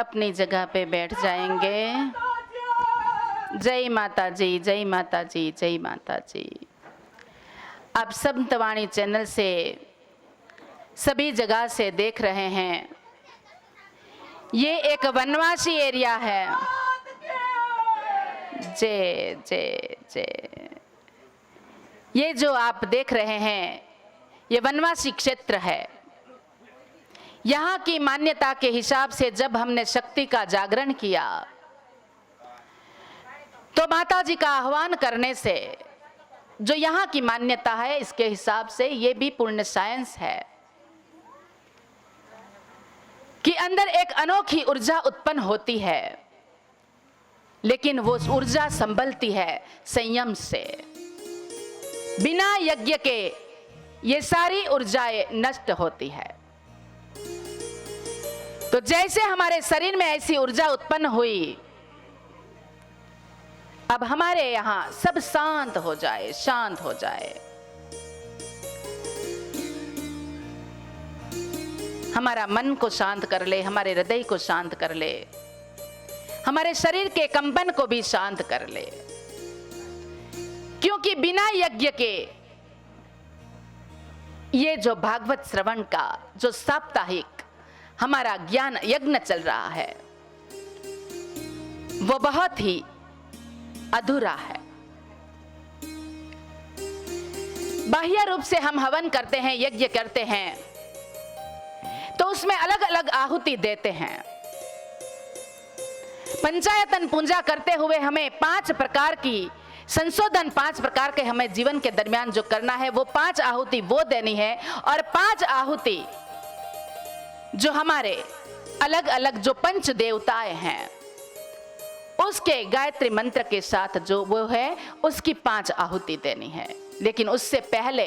अपनी जगह पे बैठ जाएंगे। जय माता जी, जय माता जी, जय माता जी। आप संतवाणी चैनल से सभी जगह से देख रहे हैं, ये एक वनवासी एरिया है। जय जय जय। ये जो आप देख रहे हैं ये वनवासी क्षेत्र है। यहाँ की मान्यता के हिसाब से जब हमने शक्ति का जागरण किया तो माता जी का आह्वान करने से जो यहाँ की मान्यता है इसके हिसाब से ये भी पूर्ण साइंस है कि अंदर एक अनोखी ऊर्जा उत्पन्न होती है, लेकिन वो ऊर्जा संभलती है संयम से। बिना यज्ञ के ये सारी ऊर्जाएं नष्ट होती है। तो जैसे हमारे शरीर में ऐसी ऊर्जा उत्पन्न हुई, अब हमारे यहां सब शांत हो जाए, शांत हो जाए। हमारा मन को शांत कर ले, हमारे हृदय को शांत कर ले, हमारे शरीर के कंपन को भी शांत कर ले। क्योंकि बिना यज्ञ के ये जो भागवत श्रवण का जो साप्ताहिक हमारा ज्ञान यज्ञ चल रहा है वो बहुत ही अधूरा है। बाह्य रूप से हम हवन करते हैं, यज्ञ करते हैं, तो उसमें अलग अलग आहुति देते हैं। पंचायतन पूजा करते हुए हमें 5 प्रकार की संशोधन, 5 प्रकार के हमें जीवन के दरमियान जो करना है, वो 5 आहुति वो देनी है। और 5 आहुति जो हमारे अलग अलग जो पंच देवताएं हैं, उसके गायत्री मंत्र के साथ जो वो है, उसकी 5 आहुति देनी है। लेकिन उससे पहले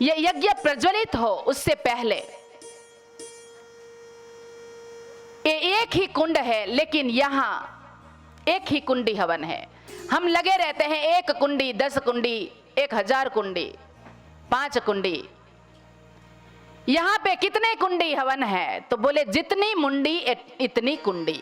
ये यज्ञ प्रज्वलित हो, उससे पहले ये एक ही कुंड है, लेकिन यहां एक ही कुंडी हवन है। हम लगे रहते हैं 1 कुंडी, 10 कुंडी, 1000 कुंडी, 5 कुंडी। यहां पे कितने कुंडी हवन है? तो बोले जितनी मुंडी इतनी कुंडी।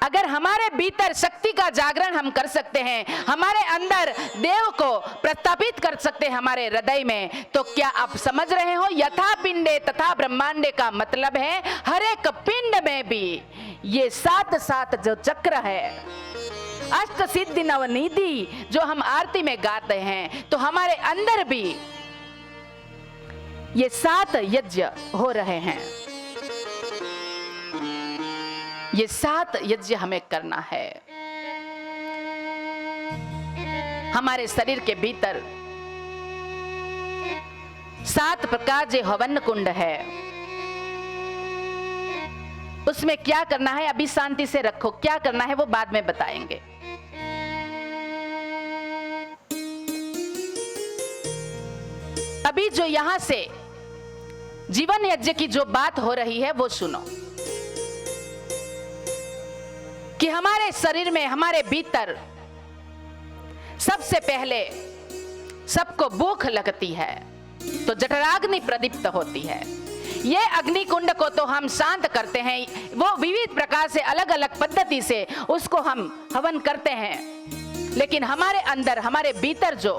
अगर हमारे भीतर शक्ति का जागरण हम कर सकते हैं, हमारे अंदर देव को प्रस्थापित कर सकते हैं हमारे हृदय में, तो क्या आप समझ रहे हो? यथा पिंडे तथा ब्रह्मांडे का मतलब है हर एक पिंड में भी ये 7 जो चक्र है, अष्ट सिद्धि नवनिधि जो हम आरती में गाते हैं, तो हमारे अंदर भी ये 7 यज्ञ हो रहे हैं। ये 7 यज्ञ हमें करना है। हमारे शरीर के भीतर 7 प्रकार जो हवन कुंड है, उसमें क्या करना है? अभी शांति से रखो, क्या करना है वो बाद में बताएंगे। अभी जो यहां से जीवन यज्ञ की जो बात हो रही है वो सुनो, कि हमारे शरीर में, हमारे भीतर सबसे पहले सबको भूख लगती है, तो जठराग्नि प्रदीप्त होती है। ये अग्नि कुंड को तो हम शांत करते हैं, वो विविध प्रकार से अलग अलग पद्धति से उसको हम हवन करते हैं। लेकिन हमारे अंदर, हमारे भीतर जो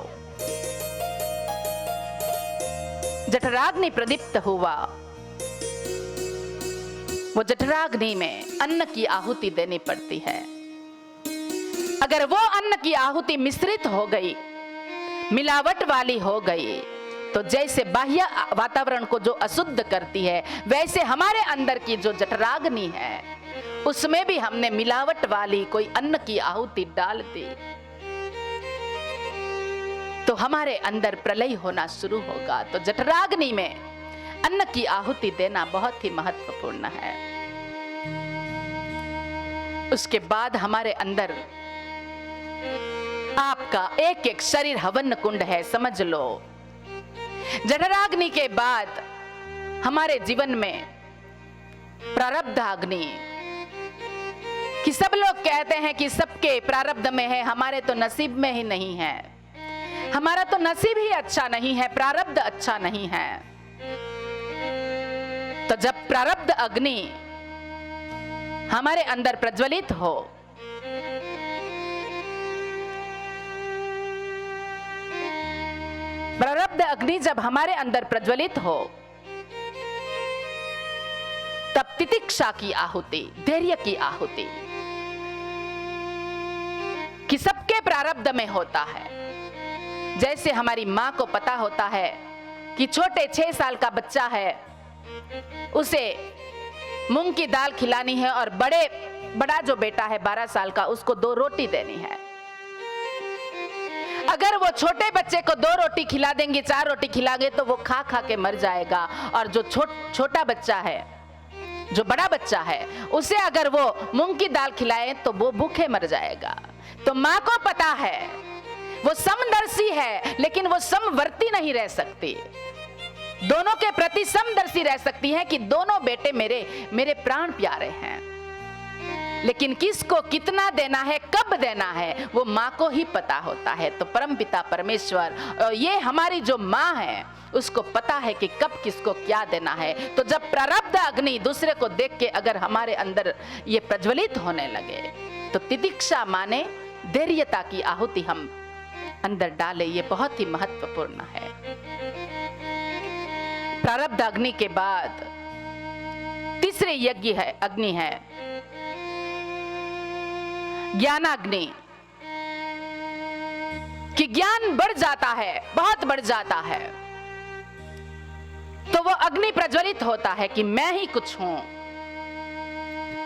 जठराग्नि प्रदीप्त हुआ, वो जठराग्नि में अन्न की आहुति देनी पड़ती है। अगर वो अन्न की आहुति मिश्रित हो गई, मिलावट वाली हो गई, तो जैसे बाह्य वातावरण को जो अशुद्ध करती है, वैसे हमारे अंदर की जो जठराग्नि है, उसमें भी हमने मिलावट वाली कोई अन्न की आहुति डाल दी, तो हमारे अंदर प्रलय होना शुरू होगा। तो जठराग्नि में अन्न की आहुति देना बहुत ही महत्वपूर्ण है। उसके बाद हमारे अंदर आपका एक एक शरीर हवन कुंड है, समझ लो। जठराग्नि के बाद हमारे जीवन में प्रारब्ध अग्नि, कि सब लोग कहते हैं कि सबके प्रारब्ध में है, हमारे तो नसीब में ही नहीं है। हमारा तो नसीब ही अच्छा नहीं है, प्रारब्ध अच्छा नहीं है। तो जब प्रारब्ध अग्नि हमारे अंदर प्रज्वलित हो, प्रारब्ध अग्नि जब हमारे अंदर प्रज्वलित हो, तब तितिक्षा की आहुति, धैर्य की आहुति, कि सबके प्रारब्ध में होता है। जैसे हमारी माँ को पता होता है कि छोटे 6 साल का बच्चा है, उसे मूंग की दाल खिलानी है, और बड़ा जो बेटा है 12 साल का, उसको 2 रोटी देनी है। अगर वो छोटे बच्चे को 2 रोटी खिला देंगे, 4 रोटी खिलाएंगे, तो वो खा खा के मर जाएगा। और जो छोटा बच्चा है, जो बड़ा बच्चा है, उसे अगर वो मूंग की दाल खिलाए तो वो भूखे मर जाएगा। तो माँ को पता है, वो समदर्शी है, लेकिन वो समवर्ती नहीं रह सकती। दोनों के प्रति समदर्शी रह सकती है कि दोनों बेटे मेरे प्राण प्यारे हैं, लेकिन किसको कितना देना है, कब देना है, वो माँ को ही पता होता है। तो परमपिता परमेश्वर, ये हमारी जो माँ है, उसको पता है कि कब किसको क्या देना है। तो जब प्रारब्ध अग्नि दूसरे को देख के अगर हमारे अंदर ये प्रज्वलित होने लगे, तो तितिक्षा माने धैर्यता की आहुति हम अंदर डाले, ये बहुत ही महत्वपूर्ण है। प्रारब्ध अग्नि के बाद तीसरे यज्ञ है, अग्नि है ज्ञानाग्नि। कि ज्ञान बढ़ जाता है, बहुत बढ़ जाता है, तो वो अग्नि प्रज्वलित होता है कि मैं ही कुछ हूं,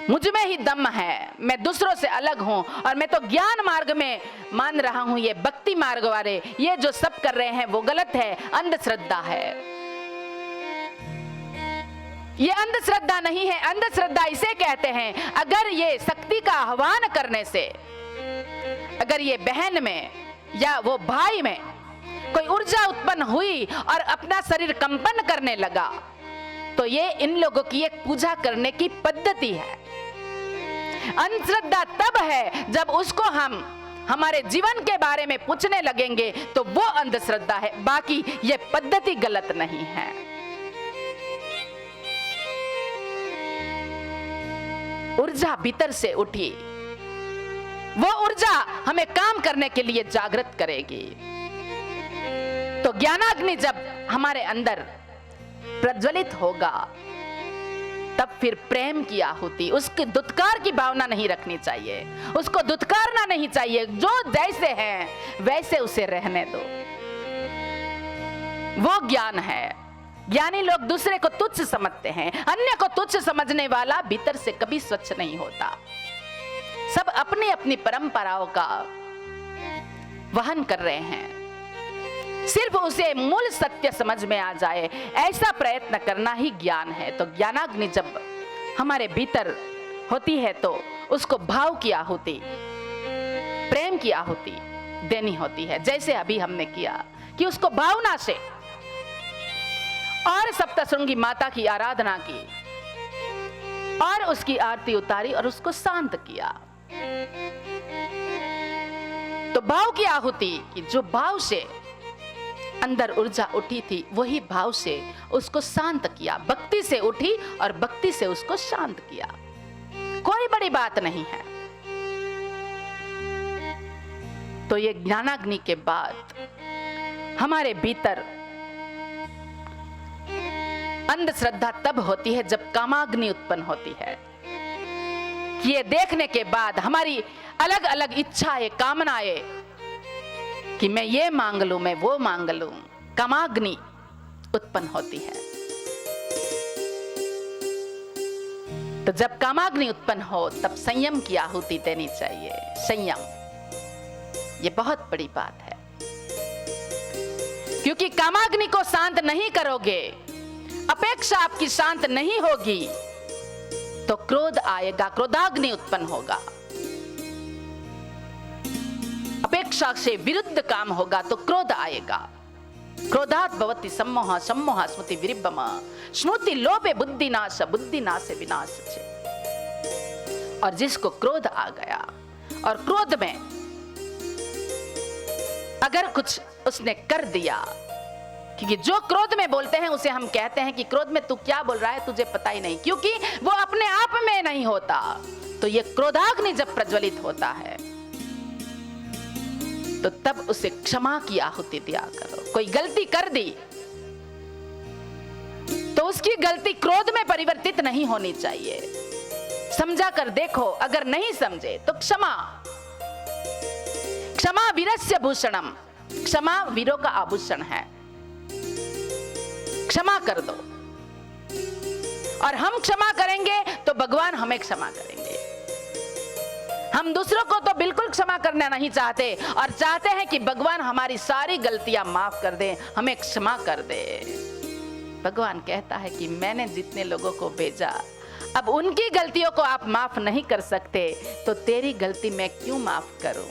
मुझ में ही दम है, मैं दूसरों से अलग हूं, और मैं तो ज्ञान मार्ग में मान रहा हूं, ये भक्ति मार्ग वाले ये जो सब कर रहे हैं वो गलत है, अंधश्रद्धा है। ये अंधश्रद्धा नहीं है, अंधश्रद्धा इसे कहते हैं अगर ये शक्ति का आह्वान करने से, अगर ये बहन में या वो भाई में कोई ऊर्जा उत्पन्न हुई और अपना शरीर कंपन करने लगा, तो ये इन लोगों की एक पूजा करने की पद्धति है। अंधश्रद्धा तब है जब उसको हम हमारे जीवन के बारे में पूछने लगेंगे तो वो अंधश्रद्धा है, बाकी ये पद्धति गलत नहीं है। ऊर्जा भीतर से उठी, वो ऊर्जा हमें काम करने के लिए जागृत करेगी। तो ज्ञानाग्नि जब हमारे अंदर प्रज्वलित होगा तब फिर प्रेम की आहुति, उसके दुत्कार की भावना नहीं रखनी चाहिए, उसको दुत्कारना नहीं चाहिए, जो जैसे है वैसे उसे रहने दो, वो ज्ञान है। ज्ञानी लोग दूसरे को तुच्छ समझते हैं, अन्य को तुच्छ समझने वाला भीतर से कभी स्वच्छ नहीं होता। सब अपनी अपनी परंपराओं का वहन कर रहे हैं, सिर्फ उसे मूल सत्य समझ में आ जाए ऐसा प्रयत्न करना ही ज्ञान है। तो ज्ञानाग्नि जब हमारे भीतर होती है तो उसको भाव की आहुति, प्रेम की आहुति देनी होती है, जैसे अभी हमने किया कि उसको भावना से और सप्तशृंगी माता की आराधना की और उसकी आरती उतारी और उसको शांत किया। तो भाव की आहुति कि जो भाव से अंदर ऊर्जा उठी थी वही भाव से उसको शांत किया, भक्ति से उठी और भक्ति से उसको शांत किया, कोई बड़ी बात नहीं है। तो ये ज्ञानाग्नि के बाद हमारे भीतर अंधश्रद्धा तब होती है जब कामाग्नि उत्पन्न होती है, कि ये देखने के बाद हमारी अलग अलग इच्छाएं, कामनाएं कि मैं ये मांग लूं, मैं वो मांग लूं, कामाग्नि उत्पन्न होती है। तो जब कामाग्नि उत्पन्न हो तब संयम की आहुति देनी चाहिए। संयम ये बहुत बड़ी बात है, क्योंकि कामाग्नि को शांत नहीं करोगे, अपेक्षा आपकी शांत नहीं होगी तो क्रोध आएगा, क्रोधाग्नि उत्पन्न होगा, अपेक्षा से विरुद्ध काम होगा तो क्रोध आएगा। क्रोधात् भवति सम्मोह, सम्मोह स्मृति विरिब्बम, स्मृति लोभे बुद्धिनाश, बुद्धिनाश विनाश छे। और जिसको क्रोध आ गया और क्रोध में अगर कुछ उसने कर दिया, क्योंकि जो क्रोध में बोलते हैं उसे हम कहते हैं कि क्रोध में तू क्या बोल रहा है तुझे पता ही नहीं, क्योंकि वो अपने आप में नहीं होता। तो ये क्रोधाग्नि जब प्रज्वलित होता है तो तब उसे क्षमा की आहुति दिया करो। कोई गलती कर दी तो उसकी गलती क्रोध में परिवर्तित नहीं होनी चाहिए, समझा कर देखो, अगर नहीं समझे तो क्षमा। क्षमा वीरस्य भूषणम, क्षमा वीरों का आभूषण है, क्षमा कर दो। और हम क्षमा करेंगे तो भगवान हमें क्षमा करेंगे। हम दूसरों को तो बिल्कुल क्षमा करना नहीं चाहते और चाहते हैं कि भगवान हमारी सारी गलतियां माफ कर दे, हमें क्षमा कर दे। भगवान कहता है कि मैंने जितने लोगों को भेजा, अब उनकी गलतियों को आप माफ नहीं कर सकते तो तेरी गलती मैं क्यों माफ करूं।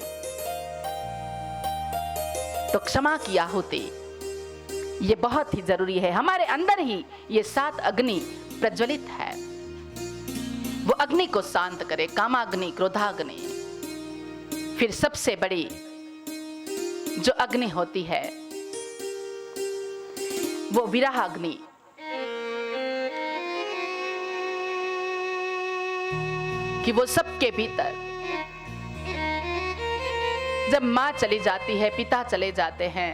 तो क्षमा की आहुति ये बहुत ही जरूरी है। हमारे अंदर ही ये 7 अग्नि प्रज्वलित है, वो अग्नि को शांत करे, कामाग्नि, क्रोधाग्नि। फिर सबसे बड़ी जो अग्नि होती है वो विरह अग्नि। कि वो सबके भीतर जब माँ चली जाती है, पिता चले जाते हैं,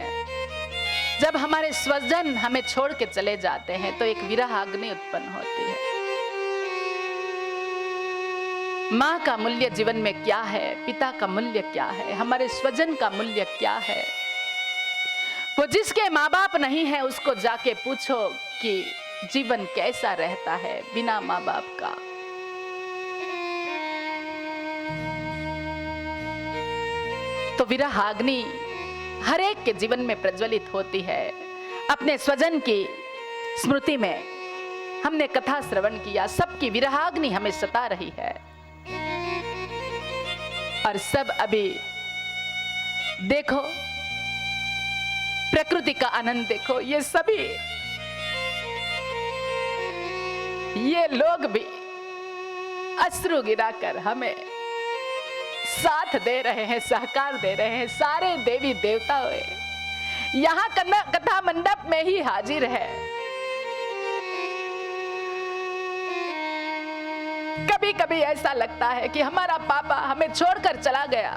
जब हमारे स्वजन हमें छोड़ के चले जाते हैं तो एक विरह अग्नि उत्पन्न होती है। माँ का मूल्य जीवन में क्या है, पिता का मूल्य क्या है, हमारे स्वजन का मूल्य क्या है। वो जिसके माँ बाप नहीं है उसको जाके पूछो कि जीवन कैसा रहता है बिना माँ बाप का। तो विरहाग्नि हर एक के जीवन में प्रज्वलित होती है। अपने स्वजन की स्मृति में हमने कथा श्रवण किया, सबकी विरहाग्नि हमें सता रही है और सब अभी देखो प्रकृति का आनंद देखो, ये सभी ये लोग भी अश्रु गिराकर हमें साथ दे रहे हैं, सहकार दे रहे हैं। सारे देवी देवता यहाँ कथा मंडप में ही हाजिर है। कभी कभी ऐसा लगता है कि हमारा पापा हमें छोड़कर चला गया,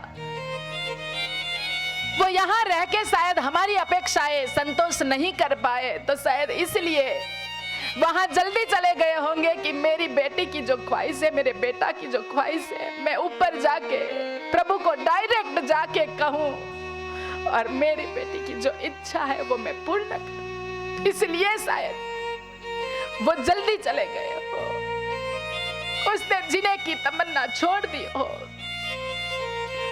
वो यहाँ रह के शायद हमारी अपेक्षाएं संतोष नहीं कर पाए, तो शायद इसलिए वहां जल्दी चले गए होंगे कि मेरी बेटी की जो ख्वाहिश है, मेरे बेटा की जो ख्वाहिश है, मैं ऊपर जाके प्रभु को डायरेक्ट जाके कहूं और मेरी बेटी की जो इच्छा है वो मैं पूर्ण करूं। इसलिए शायद वो जल्दी चले गए हो, उसने जीने की तमन्ना छोड़ दी हो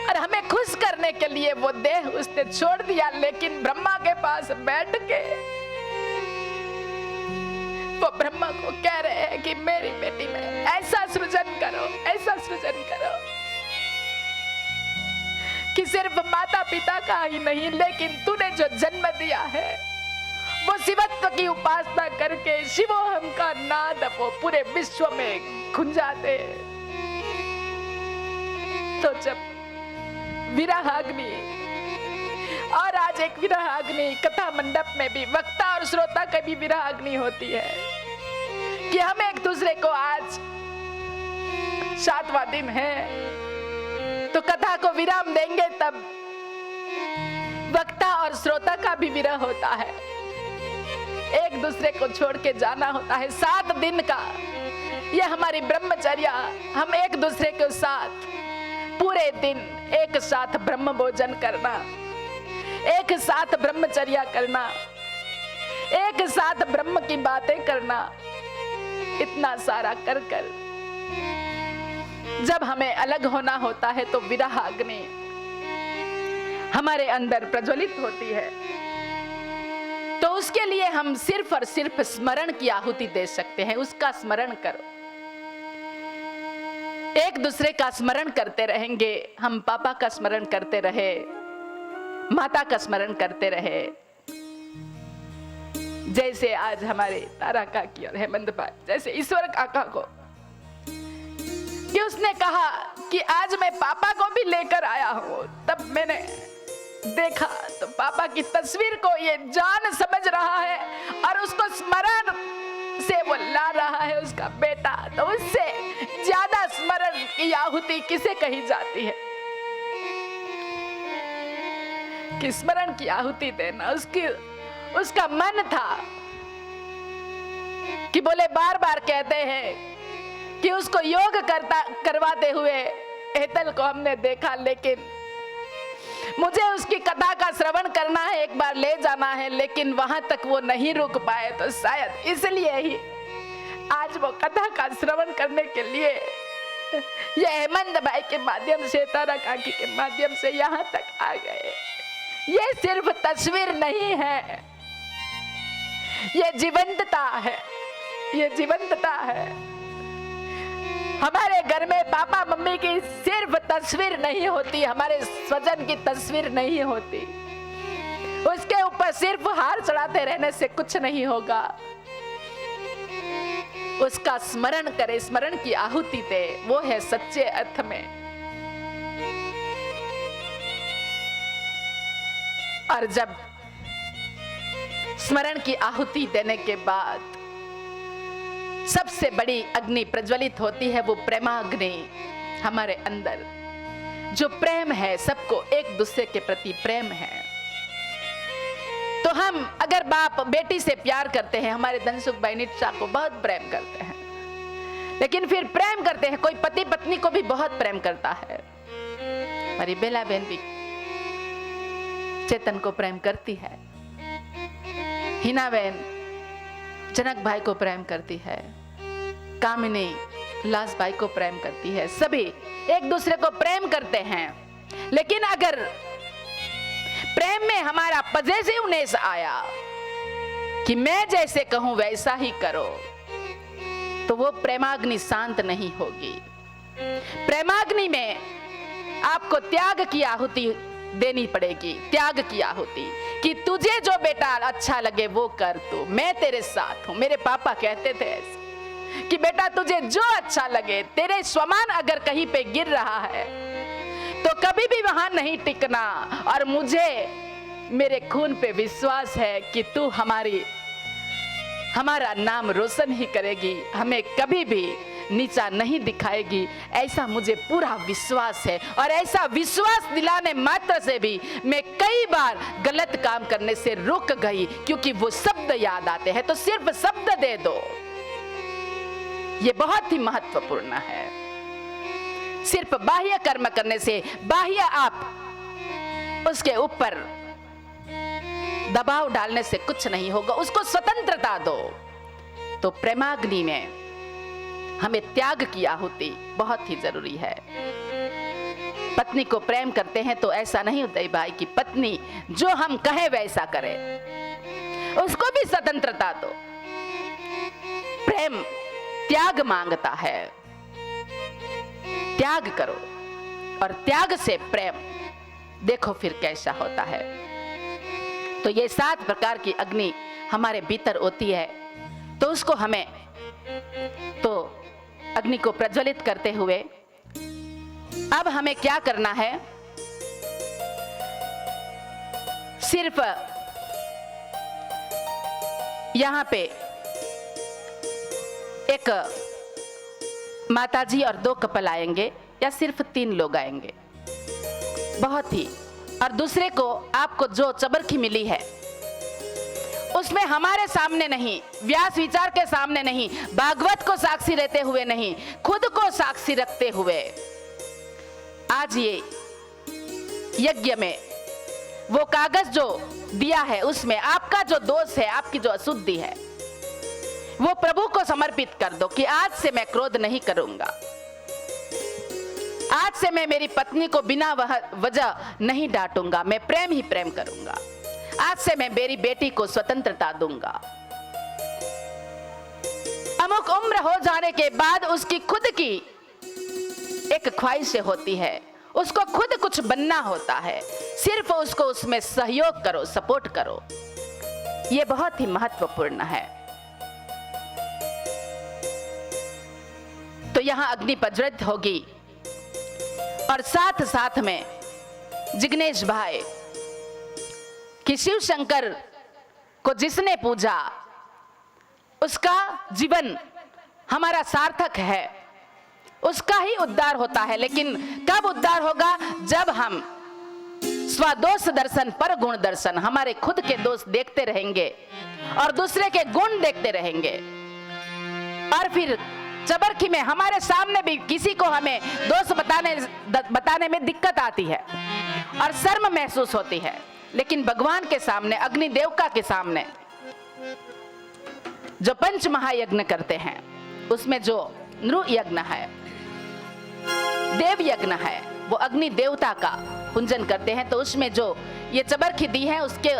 और हमें खुश करने के लिए वो देह उसने छोड़ दिया। लेकिन ब्रह्मा के पास बैठ के वो ब्रह्मा को कह रहे हैं कि मेरी बेटी में ऐसा सृजन करो, ऐसा सृजन करो कि सिर्फ माता पिता का ही नहीं, लेकिन तूने जो जन्म दिया है वो शिवत्व की उपासना करके शिवोहम का नाद वो पूरे विश्व में गुंजा दे। तो जब विरहाग्नि, और आज एक विरहाग्नि कथा मंडप में भी वक्ता और श्रोता की भी विरहाग्नि होती है कि हम एक दूसरे को, आज 7वां दिन है तो कथा को विराम देंगे, तब वक्ता और श्रोता का भी विरह होता है, एक दूसरे को छोड़ के जाना होता है। 7 दिन का ये हमारी ब्रह्मचर्या, हम एक दूसरे के साथ पूरे दिन एक साथ ब्रह्म भोजन करना, एक साथ ब्रह्मचर्या करना, एक साथ ब्रह्म की बातें करना, इतना सारा कर कर जब हमें अलग होना होता है तो विरहाग्नि हमारे अंदर प्रज्वलित होती है। तो उसके लिए हम सिर्फ और सिर्फ स्मरण की आहुति दे सकते हैं। उसका स्मरण करो, एक दूसरे का स्मरण करते रहेंगे। हम पापा का स्मरण करते रहे, माता का स्मरण करते रहे, जैसे आज हमारे तारा काकी और हेमंत भाई, जैसे ईश्वर काका को कि उसने कहा कि आज मैं पापा को भी लेकर आया हूं, तब मैंने देखा तो पापा की तस्वीर को ये जान समझ रहा है और उसको स्मरण से वो ला रहा है उसका बेटा। तो उससे ज्यादा स्मरण की आहुति किसे कही जाती है कि स्मरण की आहुति देना। उसका मन था कि बोले बार बार कहते हैं कि उसको योग करवाते हुए हेतल को हमने देखा, लेकिन मुझे उसकी कथा का श्रवण करना है, एक बार ले जाना है, लेकिन वहां तक वो नहीं रुक पाए। तो शायद इसलिए ही आज वो कथा का श्रवण करने के लिए ये हेमंत भाई के माध्यम से, तारा काकी के माध्यम से यहाँ तक आ गए। ये सिर्फ तस्वीर नहीं है, ये जीवंतता है, ये जीवंतता है। हमारे घर में पापा मम्मी की सिर्फ तस्वीर नहीं होती, हमारे स्वजन की तस्वीर नहीं होती। उसके ऊपर सिर्फ हार चढ़ाते रहने से कुछ नहीं होगा। उसका स्मरण करे, स्मरण की आहुति दे, वो है सच्चे अर्थ में। और जब स्मरण की आहुति देने के बाद सबसे बड़ी अग्नि प्रज्वलित होती है, वो प्रेमाग्नि। हमारे अंदर जो प्रेम है, सबको एक दूसरे के प्रति प्रेम है। तो हम अगर बाप बेटी से प्यार करते हैं, हमारे धनसुख भाई नित्शा को बहुत प्रेम करते हैं, लेकिन फिर प्रेम करते हैं। कोई पति पत्नी को भी बहुत प्रेम करता है। हमारी बेला बहन भी चेतन को प्रेम करती है, हिना बहन जनक भाई को प्रेम करती है, कामिनी लास भाई को प्रेम करती है। सभी एक दूसरे को प्रेम करते हैं। लेकिन अगर प्रेम में हमारा पॉजिटिवनेस आया कि मैं जैसे कहूं वैसा ही करो, तो वो प्रेमाग्नि शांत नहीं होगी। प्रेमाग्नि में आपको त्याग की आहुति देनी पड़ेगी, त्याग की आहुति कि तुझे जो बेटा अच्छा लगे वो कर, तू मैं तेरे साथ हूं। मेरे पापा कहते थे ऐसे कि बेटा तुझे जो अच्छा लगे, तेरे स्वमान अगर कहीं पे गिर रहा है तो कभी भी वहां नहीं टिकना। और मुझे मेरे खून पे विश्वास है कि तू हमारा नाम रोशन ही करेगी, हमें कभी भी नीचा नहीं दिखाएगी, ऐसा मुझे पूरा विश्वास है। और ऐसा विश्वास दिलाने मात्र से भी मैं कई बार गलत काम करने से रुक गई, क्योंकि वो शब्द याद आते हैं। तो सिर्फ शब्द दे दो, ये बहुत ही महत्वपूर्ण है। सिर्फ बाह्य कर्म करने से, बाह्य आप उसके ऊपर दबाव डालने से कुछ नहीं होगा। उसको स्वतंत्रता दो। तो प्रेमाग्नि में हमें त्याग की आहुति बहुत ही जरूरी है। पत्नी को प्रेम करते हैं तो ऐसा नहीं होता भाई कि पत्नी जो हम कहें वैसा करे, उसको भी स्वतंत्रता दो। प्रेम त्याग मांगता है, त्याग करो। और त्याग से प्रेम देखो फिर कैसा होता है। तो ये 7 प्रकार की अग्नि हमारे भीतर होती है। तो उसको हमें, तो अग्नि को प्रज्वलित करते हुए अब हमें क्या करना है, सिर्फ यहां पे एक माताजी और 2 कपल आएंगे, या सिर्फ 3 लोग आएंगे, बहुत ही। और दूसरे को आपको जो चबरखी मिली है उसमें हमारे सामने नहीं, व्यास विचार के सामने नहीं, भागवत को साक्षी रहते हुए नहीं, खुद को साक्षी रखते हुए आज ये यज्ञ में वो कागज जो दिया है उसमें आपका जो दोष है, आपकी जो अशुद्धि है, वो प्रभु को समर्पित कर दो कि आज से मैं क्रोध नहीं करूंगा, आज से मैं मेरी पत्नी को बिना वजह नहीं डांटूंगा, मैं प्रेम ही प्रेम करूंगा, आज से मैं मेरी बेटी को स्वतंत्रता दूंगा। अमुक उम्र हो जाने के बाद उसकी खुद की एक ख्वाहिश होती है, उसको खुद कुछ बनना होता है, सिर्फ उसको उसमें सहयोग करो, सपोर्ट करो। ये बहुत ही महत्वपूर्ण है। तो यहां अग्नि प्रज्वलित होगी और साथ साथ में जिग्नेश भाई कि शिव शंकर को जिसने पूजा उसका जीवन हमारा सार्थक है, उसका ही उद्धार होता है। लेकिन कब उद्धार होगा? जब हम स्वदोष दर्शन पर गुण दर्शन, हमारे खुद के दोष देखते रहेंगे और दूसरे के गुण देखते रहेंगे। और फिर चबरखी में हमारे सामने भी किसी को हमें दोष बताने में दिक्कत आती है और शर्म महसूस होती है, लेकिन भगवान के सामने, अग्नि देवता के सामने जो पंच महायज्ञ करते हैं उसमें जो नृ यज्ञ है, देव यज्ञ है, वो अग्नि देवता का पूजन करते हैं। तो उसमें जो ये चबरखी दी है उसके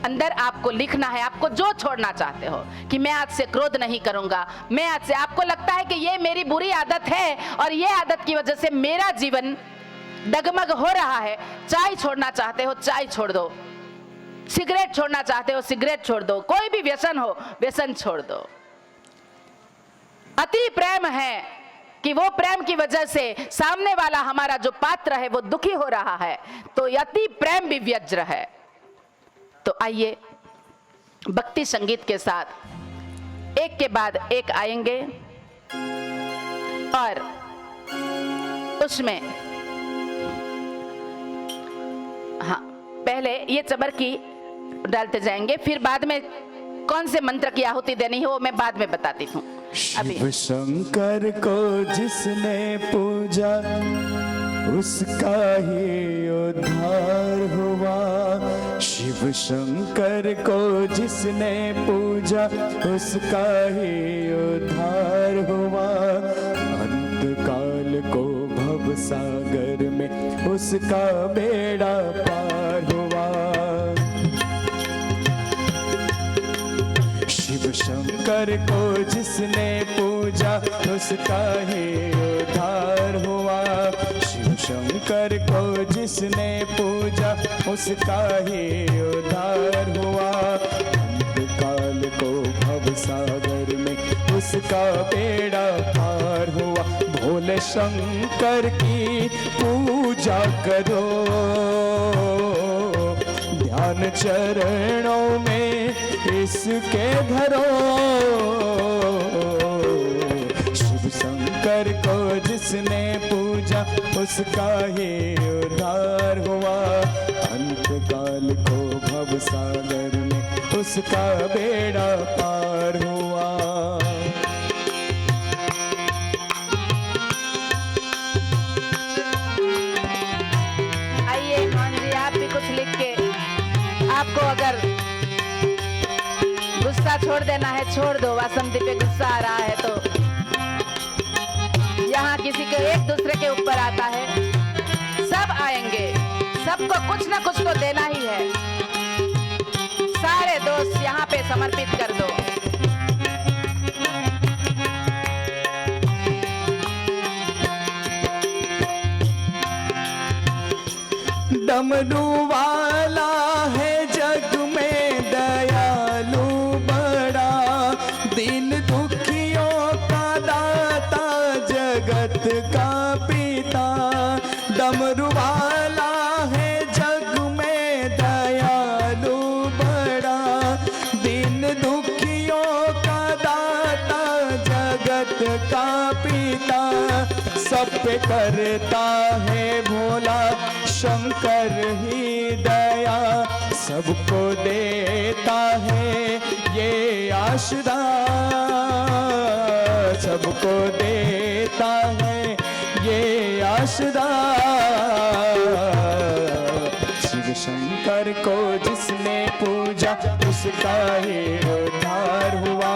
अंदर आपको लिखना है, आपको जो छोड़ना चाहते हो कि मैं आज से क्रोध नहीं करूंगा, मैं आज से, आपको लगता है कि ये मेरी बुरी आदत है और ये आदत की वजह से मेरा जीवन डगमग हो रहा है। चाय छोड़ना चाहते हो, चाय छोड़ दो, सिगरेट छोड़ना चाहते हो, सिगरेट छोड़ दो, कोई भी व्यसन हो, व्यसन छोड़ दो। अति प्रेम है कि वो प्रेम की वजह से सामने वाला हमारा जो पात्र है वो दुखी हो रहा है, तो अति प्रेम भी व्यज्र है। तो आइए भक्ति संगीत के साथ एक के बाद एक आएंगे और उसमें हाँ, पहले ये चबरखी डालते जाएंगे, फिर बाद में कौन से मंत्र की आहुति देनी है वो मैं बाद में बताती हूँ। शिव शंकर को जिसने पूजा उसका ही उद्धार हुआ। शिव शंकर को जिसने पूजा उसका ही उद्धार हुआ। अंतकाल को भव सागर में उसका बेड़ा पार हुआ। शिव शंकर को जिसने पूजा उसका ही उद्धार हुआ। शिव शंकर को जिसने पूजा उसका ही उद्धार हुआ। अंतकाल को भव सागर में उसका बेड़ा पार हुआ। भोले शंकर की पूजा करो, ध्यान चरणों में इसके धरो। शिव शंकर को जिसने पूजा उसका ही उद्धार हुआ। अंतकाल को भव सागर में उसका बेड़ा पार हुआ। आइए मोहन जी, आप भी कुछ लिख के, आपको अगर गुस्सा छोड़ देना है छोड़ दो। वासंती पे गुस्सा आ रहा है तो यहाँ किसी के एक दूसरे के ऊपर आता है, सब आएंगे, सबको कुछ ना कुछ तो देना ही है। सारे दोस्त यहाँ पे समर्पित कर दो। डमरू वाला है जग में दयालु बड़ा, दीन दुखियों का दाता जगत का पिता। डमरू वाला है जग में दयालु बड़ा, दीन दुखियों का दाता जगत का पिता। सब पे करता है भोला शंकर ही दया, सबको देता है ये आसरा, सबको देता है ये आसरा। शिव शंकर को जिसने पूजा उसका ही उद्धार हुआ।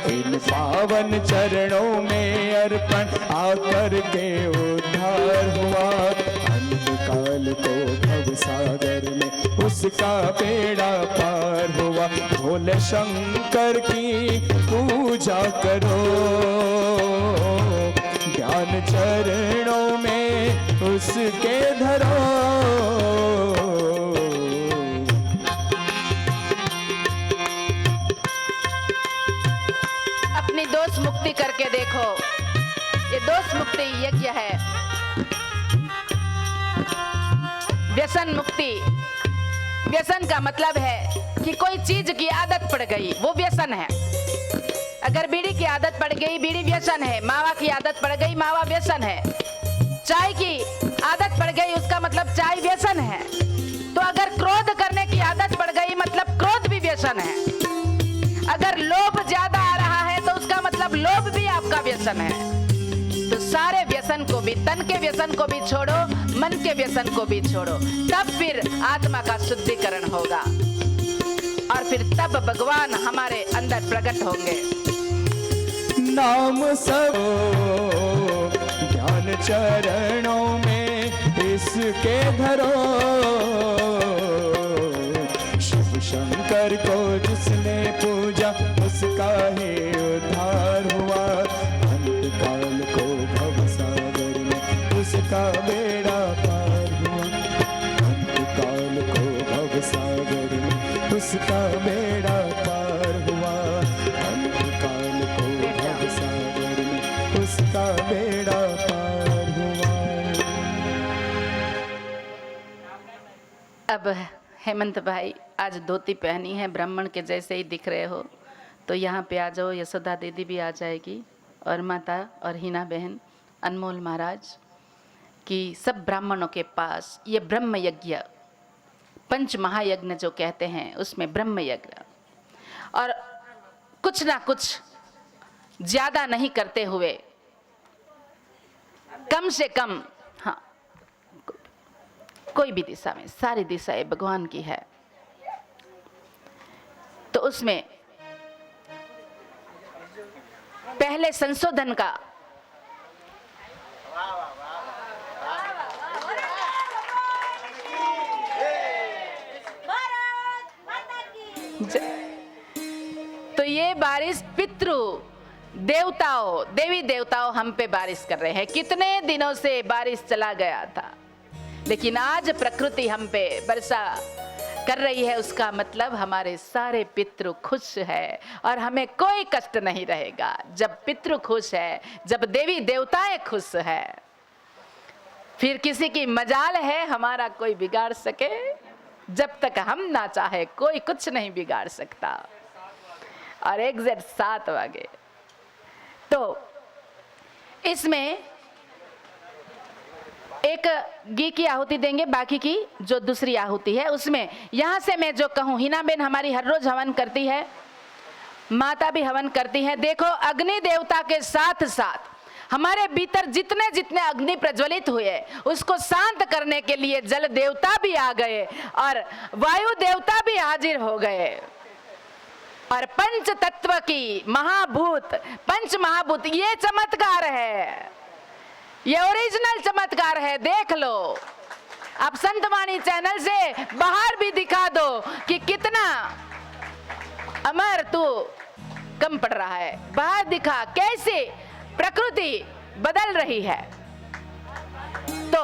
इन पावन चरणों में अर्पण आकर के उद्धार हुआ। अंतकाल को भव सागर में उसका बेड़ा पार हुआ। भोले शंकर की पूजा करो, ध्यान चरणों में उसके धरो। अपनी दोष मुक्ति करके देखो, ये दोष मुक्ति यज्ञ है। व्यसन मुक्ति, व्यसन का मतलब है कि कोई चीज की आदत पड़ गई, वो व्यसन है। अगर बीड़ी की आदत पड़ गई, बीड़ी व्यसन है। मावा की आदत पड़ गई, मावा व्यसन है। चाय की आदत पड़ गई, उसका मतलब चाय व्यसन है। तो अगर क्रोध करने की आदत पड़ गई, मतलब क्रोध भी व्यसन है। अगर लोभ ज्यादा आ रहा है तो उसका मतलब लोभ भी आपका व्यसन है। तो सारे व्यसन को भी, तन के व्यसन को भी छोड़ो, मन के व्यसन को भी छोड़ो, तब फिर आत्मा का शुद्धिकरण होगा और फिर तब भगवान हमारे अंदर प्रकट होंगे। नाम सब ध्यान चरणों में इसके धरो। शिव शंकर को जिसने पूजा उसका ही उद्धार हुआ। अंतकाल को भव सागर में उसका बेड़ा पार हुआ। अंतकाल को भव सागर में उसका बेड़ा पार हुआ। अंतकाल को भव सागर में उसका बेड़ा पार हुआ। अब हेमंत भाई, आज धोती पहनी है, ब्राह्मण के जैसे ही दिख रहे हो, तो यहाँ पे आ जाओ। यशोदा दीदी भी आ जाएगी और माता और हिना बहन, अनमोल महाराज कि सब ब्राह्मणों के पास ये ब्रह्म यज्ञ, पंच महायज्ञ जो कहते हैं, उसमें ब्रह्म यज्ञ और कुछ ना कुछ ज्यादा नहीं करते हुए कम से कम, हाँ, कोई भी दिशा में, सारी दिशाएं भगवान की है, तो उसमें पहले संशोधन का तो ये बारिश पितृ देवताओं, देवी देवताओं हम पे बारिश कर रहे हैं। कितने दिनों से बारिश चला गया था, लेकिन आज प्रकृति हम पे वर्षा कर रही है। उसका मतलब हमारे सारे पितृ खुश है और हमें कोई कष्ट नहीं रहेगा। जब पितृ खुश है, जब देवी देवताएं खुश है, फिर किसी की मजाल है हमारा कोई बिगाड़ सके? जब तक हम ना चाहे कोई कुछ नहीं बिगाड़ सकता। और एग्जैक्ट 7 बजे तो इसमें एक घी की आहुति देंगे, बाकी की जो दूसरी आहुति है उसमें यहां से मैं जो कहूं, हिना बेन हमारी हर रोज हवन करती है, माता भी हवन करती है। देखो, अग्नि देवता के साथ साथ हमारे भीतर जितने जितने अग्नि प्रज्वलित हुए उसको शांत करने के लिए जल देवता भी आ गए और वायु देवता भी हाजिर हो गए। और पंच तत्व की महाभूत, पंच महाभूत, ये चमत्कार है, ये ओरिजिनल चमत्कार है। देख लो, आप संतवाणी चैनल से बाहर भी दिखा दो कि कितना अमर तू कम पड़ रहा है। बाहर दिखा कैसे प्रकृति बदल रही है। तो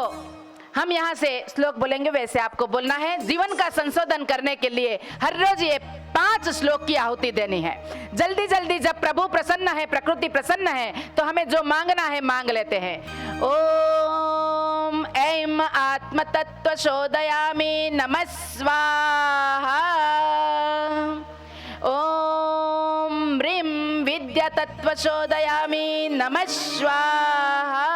हम यहाँ से श्लोक बोलेंगे, वैसे आपको बोलना है। जीवन का संशोधन करने के लिए हर रोज ये 5 श्लोक की आहुति देनी है। जल्दी जल्दी, जब प्रभु प्रसन्न है, प्रकृति प्रसन्न है, तो हमें जो मांगना है मांग लेते हैं। ओम ऐं आत्म तत्व शोधयामि नमः स्वाहा। ओम ह्रीं विद्या तत्व शोधयामि नमः स्वाहा।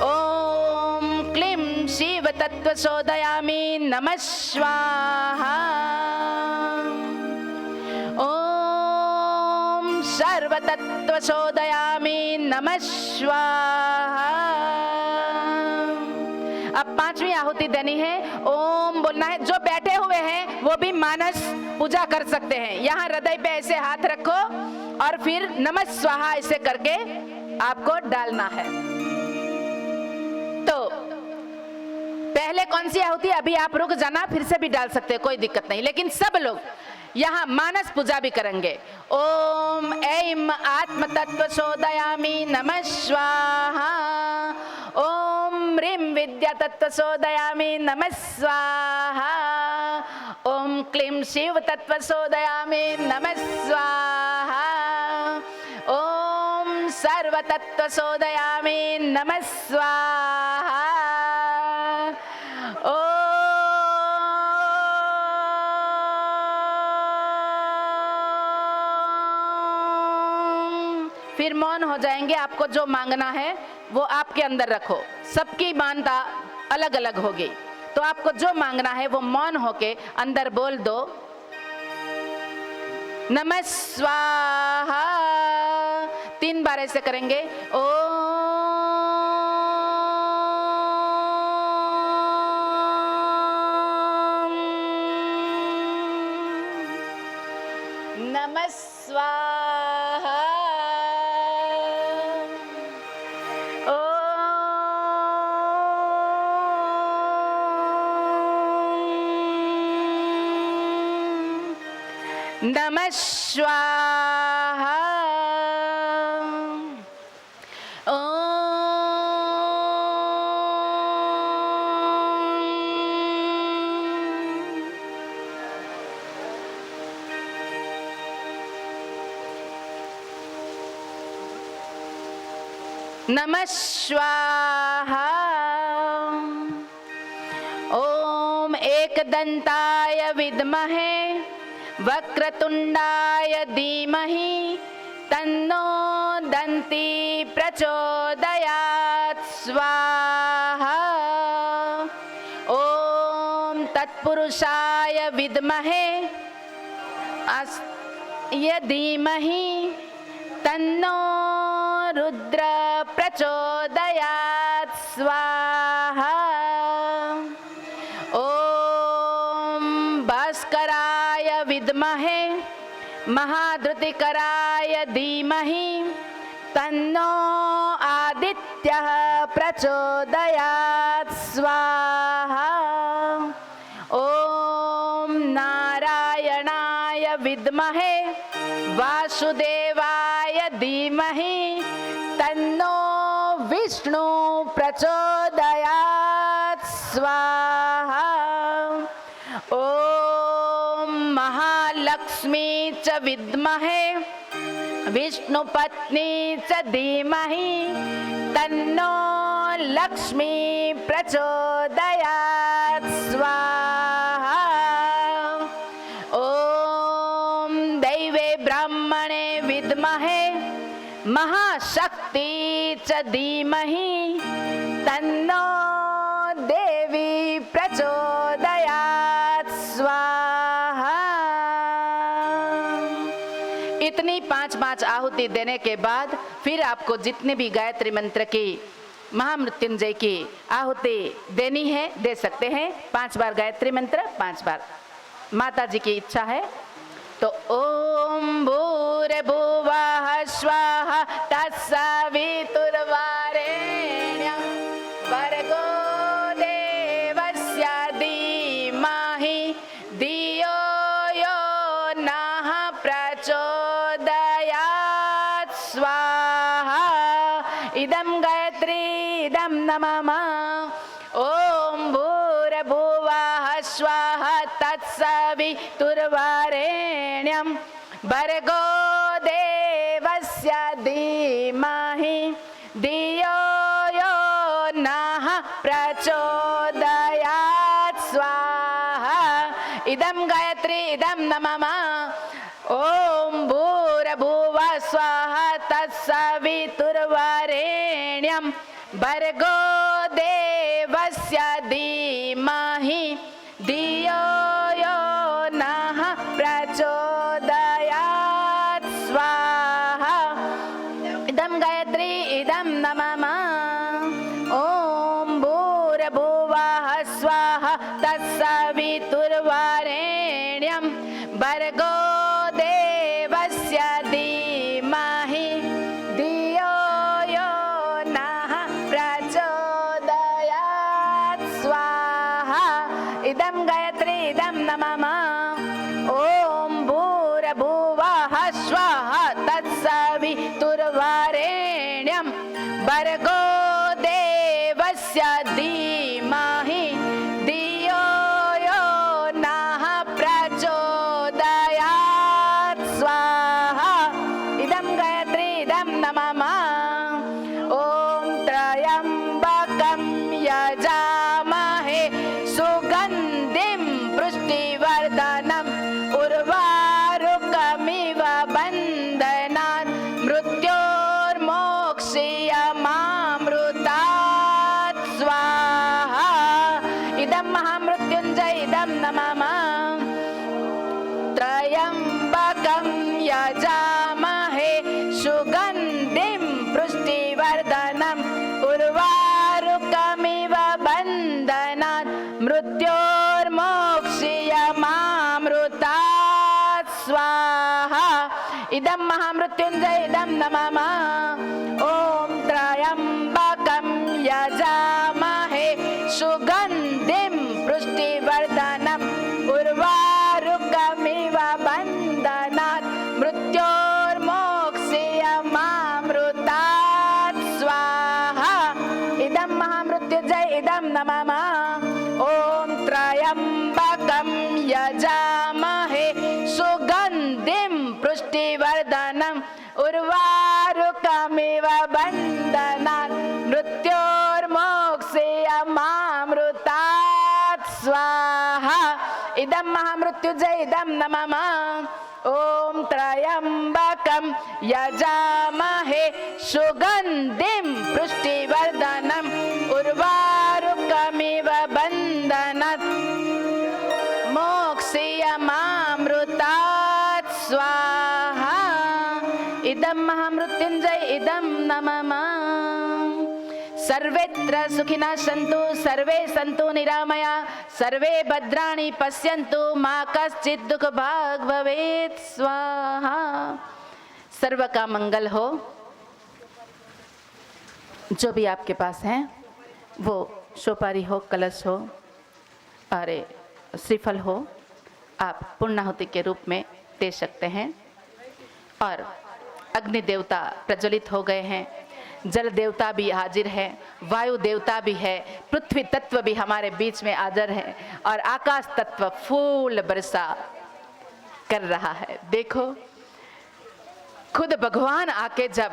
ओम क्लीं शिव तत्व शोधयामि नमः स्वाहा। ओम सर्व तत्व शोधयामि नमः स्वाहा। अब 5वीं आहुति देनी है। ओम बोलना है। जो बैठे हुए हैं वो भी मानस पूजा कर सकते हैं। यहाँ हृदय पे ऐसे हाथ रखो और फिर नमः स्वाहा ऐसे करके आपको डालना है। तो पहले कौन सी आहुति, अभी आप रुक जाना, फिर से भी डाल सकते हैं, कोई दिक्कत नहीं, लेकिन सब लोग यहाँ मानस पूजा भी करेंगे। ओम ऐं आत्म तत्व शोधयामि नमः स्वाहा। ओम ह्रीं विद्या तत्व शोधयामि नमः स्वाहा। ओम क्लीं शिव तत्व शोधयामि नमः स्वाहा। ओम सर्व तत्व शोधयामि नमः स्वाहा। फिर मौन हो जाएंगे। आपको जो मांगना है वो आपके अंदर रखो। सबकी मानता अलग अलग होगी, तो आपको जो मांगना है वो मौन होके अंदर बोल दो। नमः स्वाहा 3 बार ऐसे करेंगे। ओम नमः स्वाहा। नमः स्वाहा। नमः स्वाहा। ओम एकदंताय विद्महे वक्रतुंडाय धीमहि तन्नो दन्ती प्रचोदयात् स्वाहा। ओम तत्पुरुषाय विद्महे धीमहि तन्नो रुद्र प्रचोदयात् स्वाहा। ओम भास्कराय विद्महे महाद्युतिकराय धीमहि तन्नो आदित्यः प्रचोदयात् स्वाहा। ओम नारायणाय विद्महे वासुदेवाय धीमहि तन्नो विष्णु प्रचोदयात् स्वाहा। ओम महालक्ष्मी च विद्महे विष्णुपत्नी च धीमहि तन्नो लक्ष्मी प्रचोदयात् स्वाहा। ओम दैवे ब्राह्मणे विद्महे महाशक्ति च धीमहि तन्नो देवी प्रचोदयात् स्वाहा। इतनी 5-5 आहुति देने के बाद फिर आपको जितने भी गायत्री मंत्र की महामृत्युंजय की आहुति देनी है दे सकते हैं। 5 बार गायत्री मंत्र 5 बार माता जी की इच्छा है तो ओम भूर्भुवः स्वाहा तत्सवितुर्वरेण्यं भर्गो देवस्य धीमहि धियो यो नः प्रचोदयात् स्वाहा। इदं गायत्री इदं नमः। ओम भूर्भुवः स्वाहा तत्सवितुर्वरेण्यं भर्गो देवस्य धीमहि धियो यो नः प्रचोदयात् स्वाहा। इदं गायत्री इदं नमः। ओम भूर्भुवः स्वाहा तत्सवितुर्वरेण्यं भर्गो देवस्य धीमहि धियो यो नः प्रचोदयात् स्वाहा। इदं गायत्री इदं नमः। ओम भूर्भुवः स्वाहा तत्सवितुर्वरेण्यं भर्गो देवस्य धीमहि धियो यो नः प्रचोदयात् स्वाहा। इदं गायत्री इदं नमः। ओम भूर्भुवः स्वाहा तत्सवितुर्वरेण्यं भर्गो देवस्य धीमहि धियो यो नः प्रचोदयात् स्वाहा। इदं गायत्री इदं नमः। ओम त्र्यंबकं यजामहे सुगंधिं पुष्टिवर्धनम् उर्वारुकमिव बन्धनात् मृत्योर्मोक्षयमामृतात् स्वाहा। इदं महामृत्युंजय इदं नमः। त्र्यंबकं यजामहे सुगंधिं पुष्टिवर्धनम् उर्वारुकमिव बन्धनात् मृत्योर्मोक्षयमामृतात् स्वाहा। इदं महामृत्युंजय इदं नमः। ओम त्र्यंबकं यजामहे सुगंधिं पुष्टिवर्धनम् उर्वारुकमिव बन्धनात् मृत्योर्मोक्षयमामृतात् स्वाहा। इदं महामृत्युंजय इदं नमः। ओम त्र्यंबकं यजामहे सुगंधिं पुष्टिवर्धनम् उर्वारुकमिव बन्धनात् मृत्योर्मोक्षयमामृतात् स्वाहा। इदं महामृत्युंजय इदं नमः। ओम त्र्यंबकं यजामहे सुगंधिं पुष्टिवर्धनम् उर्वारुकमिव बन्धनात् मोक्षयमामृतात् स्वाहा। इदं महामृत्युंजय इदं नमः। सर्वेत्र सुखिनः सन्तु सर्वे सन्तु निरामया सर्वे भद्राणि पश्यन्तु मा कश्चित् दुःखभाग् भवेत्। स्वाहा। सर्व का मंगल हो। जो भी आपके पास है वो सोपारी हो, कलश हो और श्रीफल हो, आप पूर्णाहुति के रूप में दे सकते हैं। और अग्नि देवता प्रज्वलित हो गए हैं, जल देवता भी हाजिर है, वायु देवता भी है, पृथ्वी तत्व भी हमारे बीच में हाजिर है और आकाश तत्व फूल बरसा कर रहा है। देखो खुद भगवान आके जब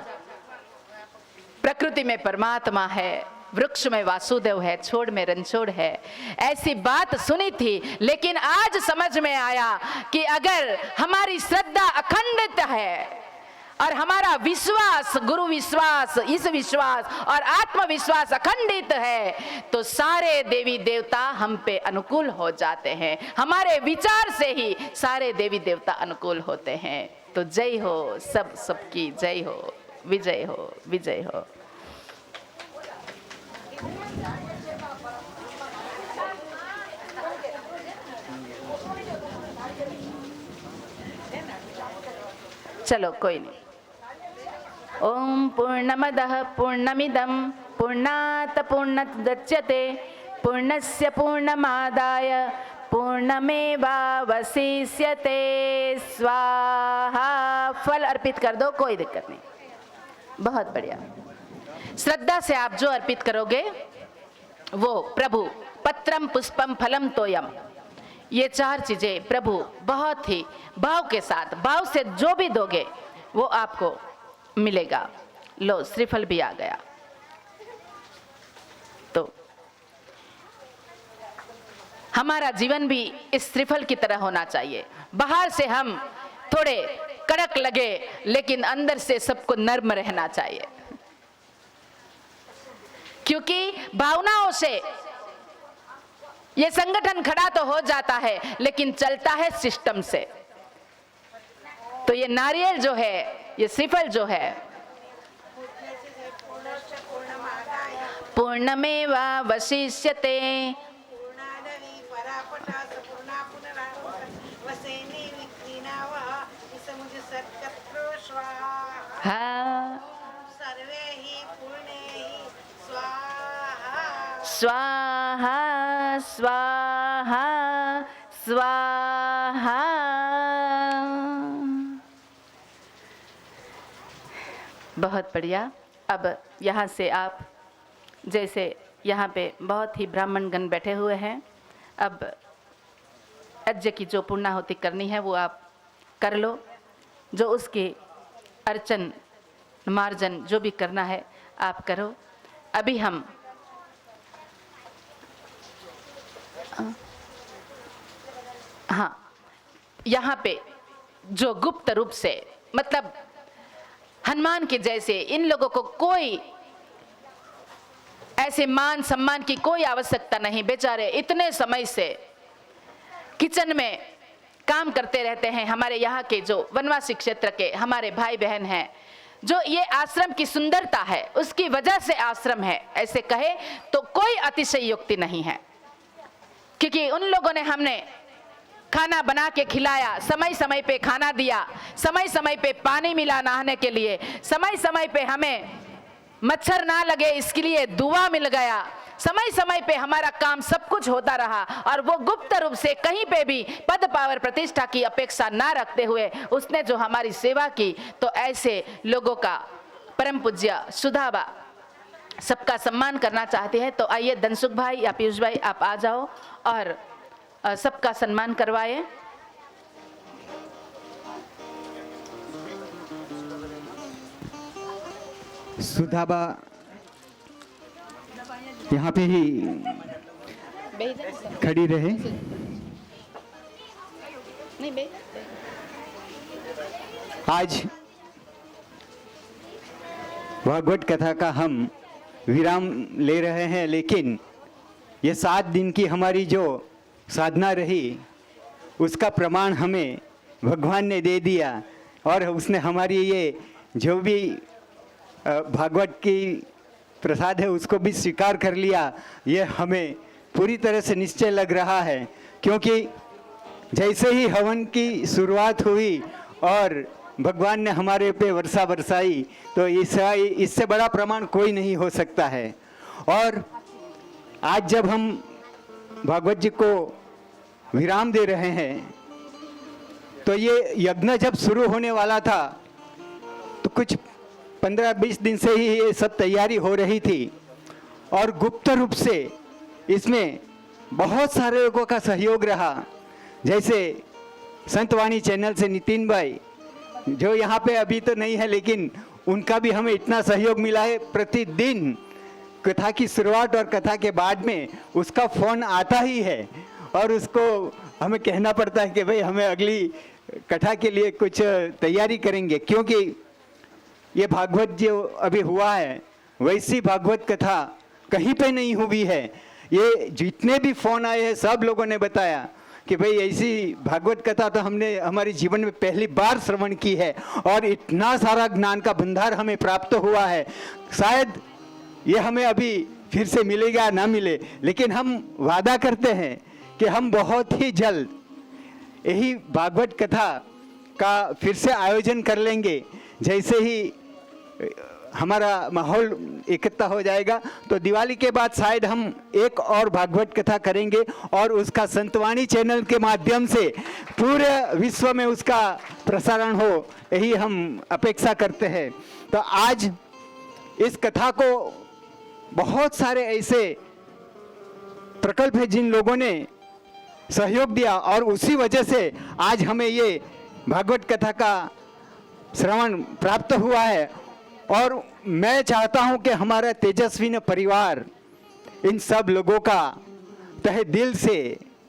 प्रकृति में परमात्मा है, वृक्ष में वासुदेव है, छोड़ में रणछोड़ है, ऐसी बात सुनी थी। लेकिन आज समझ में आया कि अगर हमारी श्रद्धा अखंडित है और हमारा विश्वास, गुरु विश्वास, इस विश्वास और आत्मविश्वास अखंडित है तो सारे देवी देवता हम पे अनुकूल हो जाते हैं। हमारे विचार से ही सारे देवी देवता अनुकूल होते हैं। तो जय हो, सबकी जय हो, विजय हो, विजय हो। चलो कोई नहीं। ओम पूर्णमदः पूर्णमिदं पूर्णात् पूर्णमुदच्यते पूर्णस्य पूर्णमादाय पूर्णमेवावशिष्यते। स्वाहा। फल अर्पित कर दो, कोई दिक्कत नहीं। बहुत बढ़िया। श्रद्धा से आप जो अर्पित करोगे वो प्रभु पत्रम पुष्पम फलम तोयम, ये चार चीजें प्रभु बहुत ही भाव के साथ, भाव से जो भी दोगे वो आपको मिलेगा। लो श्रीफल भी आ गया। तो हमारा जीवन भी इस श्रीफल की तरह होना चाहिए। बाहर से हम थोड़े कड़क लगे लेकिन अंदर से सबको नर्म रहना चाहिए, क्योंकि भावनाओं से ये संगठन खड़ा तो हो जाता है लेकिन चलता है सिस्टम से। तो ये नारियल जो है, ये श्रीफल जो है, पूर्णमेवावशिष्यते। हाँ। स्वाहा स्वाहा स्वाहा। बहुत बढ़िया। अब यहाँ से आप, जैसे यहाँ पे बहुत ही ब्राह्मणगण बैठे हुए हैं, अब यज्ञ की जो पूर्णाहुति करनी है वो आप कर लो। जो उसकी अर्चन मार्जन जो भी करना है आप करो। अभी हम हाँ, यहाँ पे जो गुप्त रूप से, मतलब हनुमान के जैसे इन लोगों को कोई ऐसे मान सम्मान की कोई आवश्यकता नहीं। बेचारे इतने समय से किचन में काम करते रहते हैं। हमारे यहाँ के जो वनवासी क्षेत्र के हमारे भाई बहन हैं, जो ये आश्रम की सुंदरता है उसकी वजह से आश्रम है, ऐसे कहे तो कोई अतिशयोक्ति नहीं है। क्योंकि उन लोगों ने हमने खाना बना के खिलाया, समय समय पे खाना दिया, समय समय पे पानी मिला नहाने के लिए, समय समय पे हमें मच्छर ना लगे इसके लिए दुआ मिल गया, समय समय पे हमारा काम सब कुछ होता रहा। और वो गुप्त रूप से कहीं पे भी पद पावर प्रतिष्ठा की अपेक्षा ना रखते हुए उसने जो हमारी सेवा की, तो ऐसे लोगों का परम पूज्य सुधाबा सबका सम्मान करना चाहते हैं। तो आइए धनसुख भाई या पीयूष भाई आप आ जाओ और सबका सम्मान करवाए। सुधाबा यहाँ पे ही खड़ी रहे। आज भागवत कथा का हम विराम ले रहे हैं, लेकिन ये 7 दिन की हमारी जो साधना रही उसका प्रमाण हमें भगवान ने दे दिया और उसने हमारी ये जो भी भागवत की प्रसाद है उसको भी स्वीकार कर लिया। ये हमें पूरी तरह से निश्चय लग रहा है, क्योंकि जैसे ही हवन की शुरुआत हुई और भगवान ने हमारे पे वर्षा बरसाई, तो इससे बड़ा प्रमाण कोई नहीं हो सकता है। और आज जब हम भागवत जी को विराम दे रहे हैं, तो ये यज्ञ जब शुरू होने वाला था तो कुछ 15-20 दिन से ही ये सब तैयारी हो रही थी, और गुप्त रूप से इसमें बहुत सारे लोगों का सहयोग रहा। जैसे संतवाणी चैनल से नितिन भाई, जो यहाँ पे अभी तो नहीं है, लेकिन उनका भी हमें इतना सहयोग मिला है। प्रतिदिन कथा की शुरुआत और कथा के बाद में उसका फ़ोन आता ही है, और उसको हमें कहना पड़ता है कि भाई हमें अगली कथा के लिए कुछ तैयारी करेंगे, क्योंकि ये भागवत जो अभी हुआ है वैसी भागवत कथा कहीं पे नहीं हुई है। ये जितने भी फ़ोन आए हैं सब लोगों ने बताया कि भाई ऐसी भागवत कथा तो हमने हमारे जीवन में पहली बार श्रवण की है, और इतना सारा ज्ञान का भंडार हमें प्राप्त हुआ है। शायद ये हमें अभी फिर से मिलेगा ना मिले, लेकिन हम वादा करते हैं कि हम बहुत ही जल्द यही भागवत कथा का फिर से आयोजन कर लेंगे। जैसे ही हमारा माहौल इकट्ठा हो जाएगा, तो दिवाली के बाद शायद हम एक और भागवत कथा करेंगे, और उसका संतवाणी चैनल के माध्यम से पूरे विश्व में उसका प्रसारण हो, यही हम अपेक्षा करते हैं। तो आज इस कथा को बहुत सारे ऐसे प्रकल्प है जिन लोगों ने सहयोग दिया, और उसी वजह से आज हमें ये भागवत कथा का श्रवण प्राप्त हुआ है। और मैं चाहता हूं कि हमारा तेजस्वी परिवार इन सब लोगों का तहे दिल से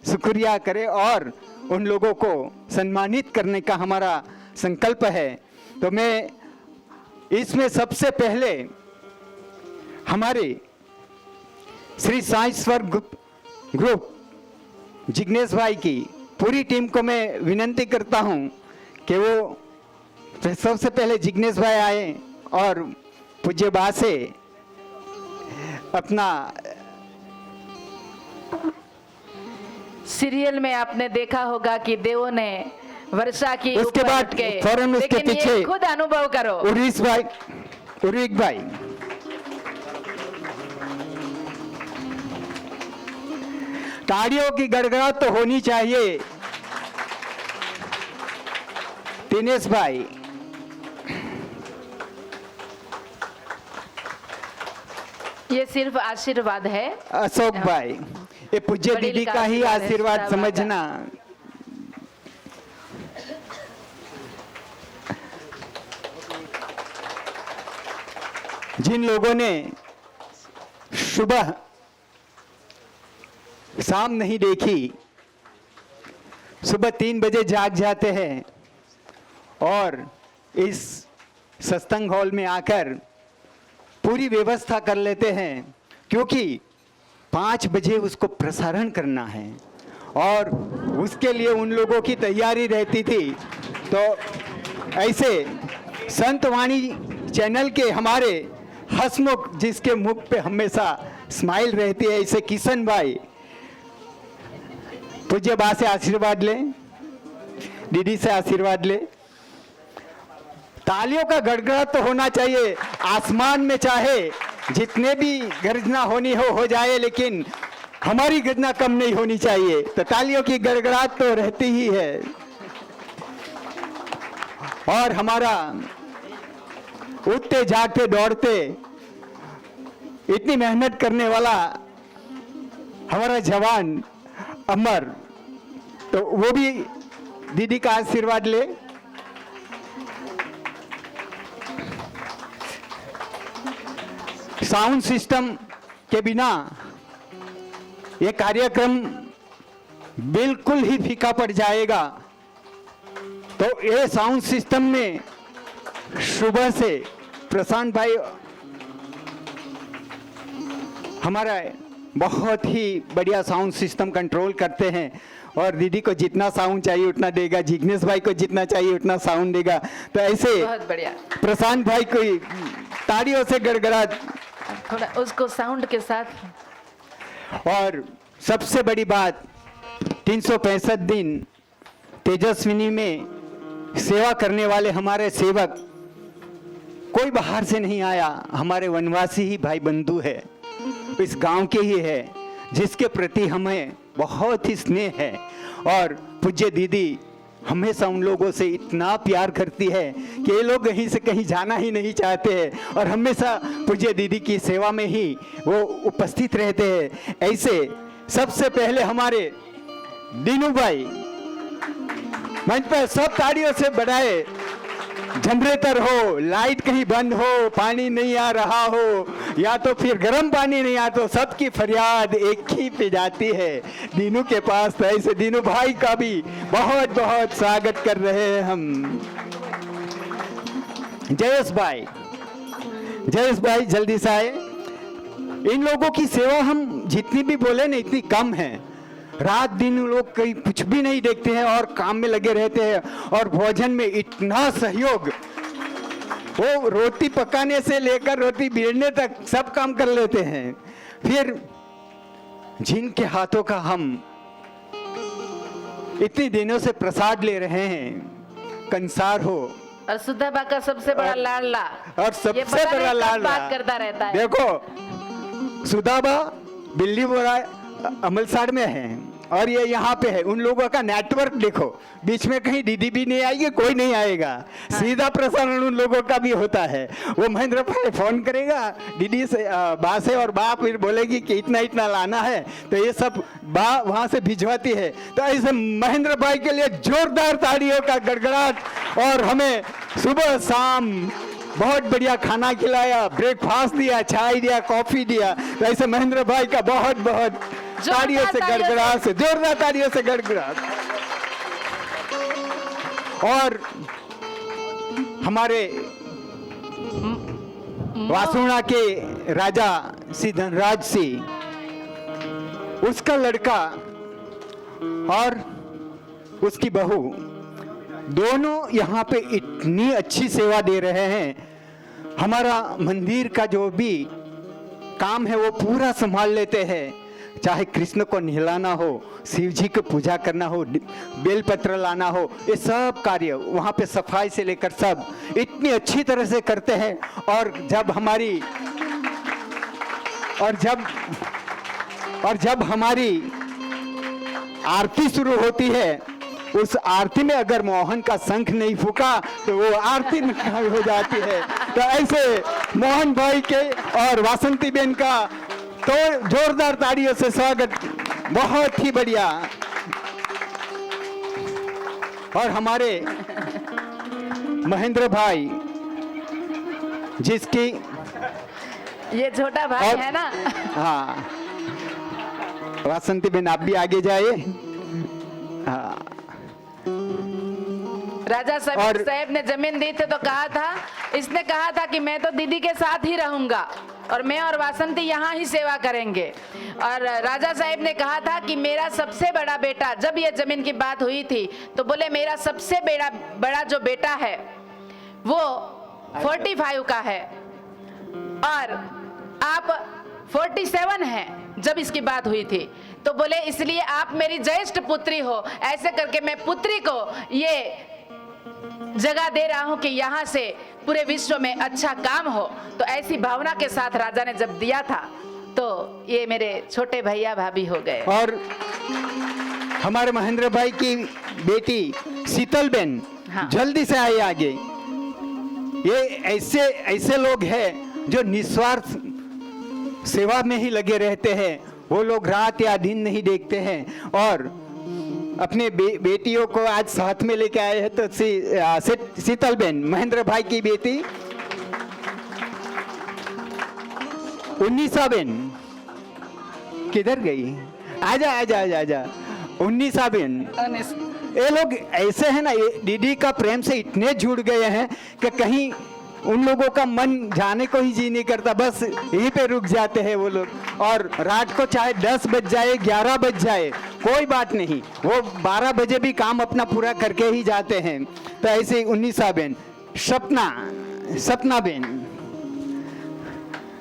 शुक्रिया करे, और उन लोगों को सम्मानित करने का हमारा संकल्प है। तो मैं इसमें सबसे पहले हमारे श्री साई स्वर ग्रुप जिग्नेश भाई की पूरी टीम को मैं विनंती करता हूं कि वो सबसे पहले जिग्नेश भाई आए और पूज्य बा से अपना सीरियल में आपने देखा होगा कि देवों ने वर्षा की उसके ऊपर बाद उठ के, फौरन उसके लेकिन ये पीछे खुद अनुभव करो। उर्विक भाई ताड़ियों की गड़गड़ाहट तो होनी चाहिए। दिनेश भाई, ये सिर्फ आशीर्वाद है। अशोक भाई, ये पूज्य बड़ील दीदी का का ही आशीर्वाद है, आशीर्वाद सदा समझना। जिन लोगों ने सुबह शाम नहीं देखी, सुबह 3 बजे जाग जाते हैं और इस सत्संग हॉल में आकर पूरी व्यवस्था कर लेते हैं, क्योंकि 5 बजे उसको प्रसारण करना है और उसके लिए उन लोगों की तैयारी रहती थी। तो ऐसे संतवाणी चैनल के हमारे हसमुख, जिसके मुख पे हमेशा स्माइल रहती है, ऐसे किशन भाई, पूज्य बा से आशीर्वाद ले, दीदी से आशीर्वाद ले। तालियों का गड़गड़ाहट तो होना चाहिए। आसमान में चाहे जितने भी गर्जना होनी हो जाए, लेकिन हमारी गर्जना कम नहीं होनी चाहिए। तो तालियों की गड़गड़ाहट तो रहती ही है। और हमारा उठते जागते दौड़ते इतनी मेहनत करने वाला हमारा जवान अमर, तो वो भी दीदी का आशीर्वाद ले। साउंड सिस्टम के बिना ये कार्यक्रम बिल्कुल ही फीका पड़ जाएगा। तो ये साउंड सिस्टम में सुबह से प्रशांत भाई हमारा बहुत ही बढ़िया साउंड सिस्टम कंट्रोल करते हैं। और दीदी को जितना साउंड चाहिए उतना देगा, जिग्नेश भाई को जितना चाहिए उतना साउंड देगा। तो ऐसे बहुत बढ़िया। प्रशांत भाई को तालियों से गड़गड़ा। थोड़ा उसको साउंड के साथ। और सबसे बड़ी बात, 365 दिन तेजस्विनी में सेवा करने वाले हमारे सेवक कोई बाहर से नहीं आया, हमारे वनवासी ही भाई बंधु है, इस गांव के ही है, जिसके प्रति हमें बहुत ही स्नेह है। और पूज्य दीदी हमेशा उन लोगों से इतना प्यार करती है कि ये लोग कहीं से कहीं जाना ही नहीं चाहते हैं और हमेशा पूज्य दीदी की सेवा में ही वो उपस्थित रहते हैं। ऐसे सबसे पहले हमारे दीनू भाई, मंच पर सब तालियों से बढ़ाए। जनरेटर हो, लाइट कहीं बंद हो, पानी नहीं आ रहा हो, या तो फिर गर्म पानी नहीं आ, तो सबकी फरियाद एक ही पे जाती है, दीनू के पास। तो ऐसे दीनू भाई का भी बहुत बहुत स्वागत कर रहे हैं हम। जयेश भाई जल्दी से आए। इन लोगों की सेवा हम जितनी भी बोले ना इतनी कम है। रात दिन लोग कहीं कुछ भी नहीं देखते हैं और काम में लगे रहते हैं, और भोजन में इतना सहयोग, वो रोटी पकाने से लेकर रोटी बेलने तक सब काम कर लेते हैं। फिर जिनके हाथों का हम इतने दिनों से प्रसाद ले रहे हैं, कंसार हो और सुधाबा का सबसे बड़ा लाडला, और सबसे बड़ा लाडला बात करता रहता है। देखो सुधाबा बिल्ली बोरा अमलसाड़ में है और ये यहाँ पे है। उन लोगों का नेटवर्क देखो, बीच में कहीं दीदी भी नहीं आएगी, कोई नहीं आएगा, सीधा प्रसारण उन लोगों का भी होता है। वो महेंद्र भाई फोन करेगा दीदी से, बा से, और बा फिर बोलेगी कि इतना इतना लाना है, तो ये सब बा वहाँ से भिजवाती है। तो ऐसे महेंद्र भाई के लिए जोरदार तालियों का गड़गड़ाहट। और हमें सुबह शाम बहुत बढ़िया खाना खिलाया, ब्रेकफास्ट दिया, चाय दिया, कॉफी दिया। तो ऐसे महेंद्र भाई का बहुत बहुत तालियों से गड़गड़ाहट से, जोरदार तालियों से गड़गड़ाहट। और हमारे वासुणा के राजा श्री धनराज सिंह, उसका लड़का और उसकी बहू दोनों यहाँ पे इतनी अच्छी सेवा दे रहे हैं। हमारा मंदिर का जो भी काम है वो पूरा संभाल लेते हैं, चाहे कृष्ण को नहलाना हो, शिव जी को पूजा करना हो, बेलपत्र लाना हो, ये सब कार्य वहाँ पे सफाई से लेकर सब इतनी अच्छी तरह से करते हैं। और जब हमारी आरती शुरू होती है, उस आरती में अगर मोहन का शंख नहीं फूका तो वो आरती नकामी हो जाती है। तो ऐसे मोहन भाई के और वासंती बेन का तो जोरदार तालियों से स्वागत, बहुत ही बढ़िया। और हमारे महेंद्र भाई, जिसकी ये छोटा भाई है ना। हाँ, वासंती बेन आप भी आगे जाइए। हाँ, राजा साहब ने जमीन दी थी तो कहा था, इसने कहा था कि मैं तो दीदी के साथ ही रहूंगा और मैं और वासंती यहाँ ही सेवा करेंगे। और राजा साहब ने कहा था कि मेरा सबसे बड़ा बेटा, जब ये जमीन की बात हुई थी तो बोले मेरा सबसे बड़ा जो बेटा है वो 45 का है और आप 47 हैं जब इसकी बात हुई थी। तो बोले इसलिए आप मेरी ज्येष्ठ पुत्री हो, ऐसे करके मैं पुत्री को ये जगह दे रहा हूं कि यहाँ से पूरे विश्व में अच्छा काम हो। तो ऐसी भावना के साथ राजा ने जब दिया था तो ये मेरे छोटे भैया भाभी हो गए। और हमारे महेंद्र भाई की बेटी शीतल बेन, हाँ। जल्दी से आइए आगे। ये ऐसे लोग हैं जो निस्वार्थ सेवा में ही लगे रहते हैं। वो लोग रात या दिन नहीं देखते हैं और अपने बेटियों को आज साथ में लेके आए हैं। तो शीतल बेन, महेंद्र भाई की बेटी, उन्नीसा बेन किधर गई? आजा आजा आजा आजा। उन्नीसा बेन, ये लोग ऐसे हैं ना, ये दीदी का प्रेम से इतने जुड़ गए हैं कि कहीं उन लोगों का मन जाने को ही जी नहीं करता, बस यहीं पे रुक जाते हैं वो लोग। और रात को चाहे 10 बज जाए, 11 बज जाए, कोई बात नहीं, वो 12 बजे भी काम अपना पूरा करके ही जाते हैं। तो ऐसे ही 19 बहन, सपना बहन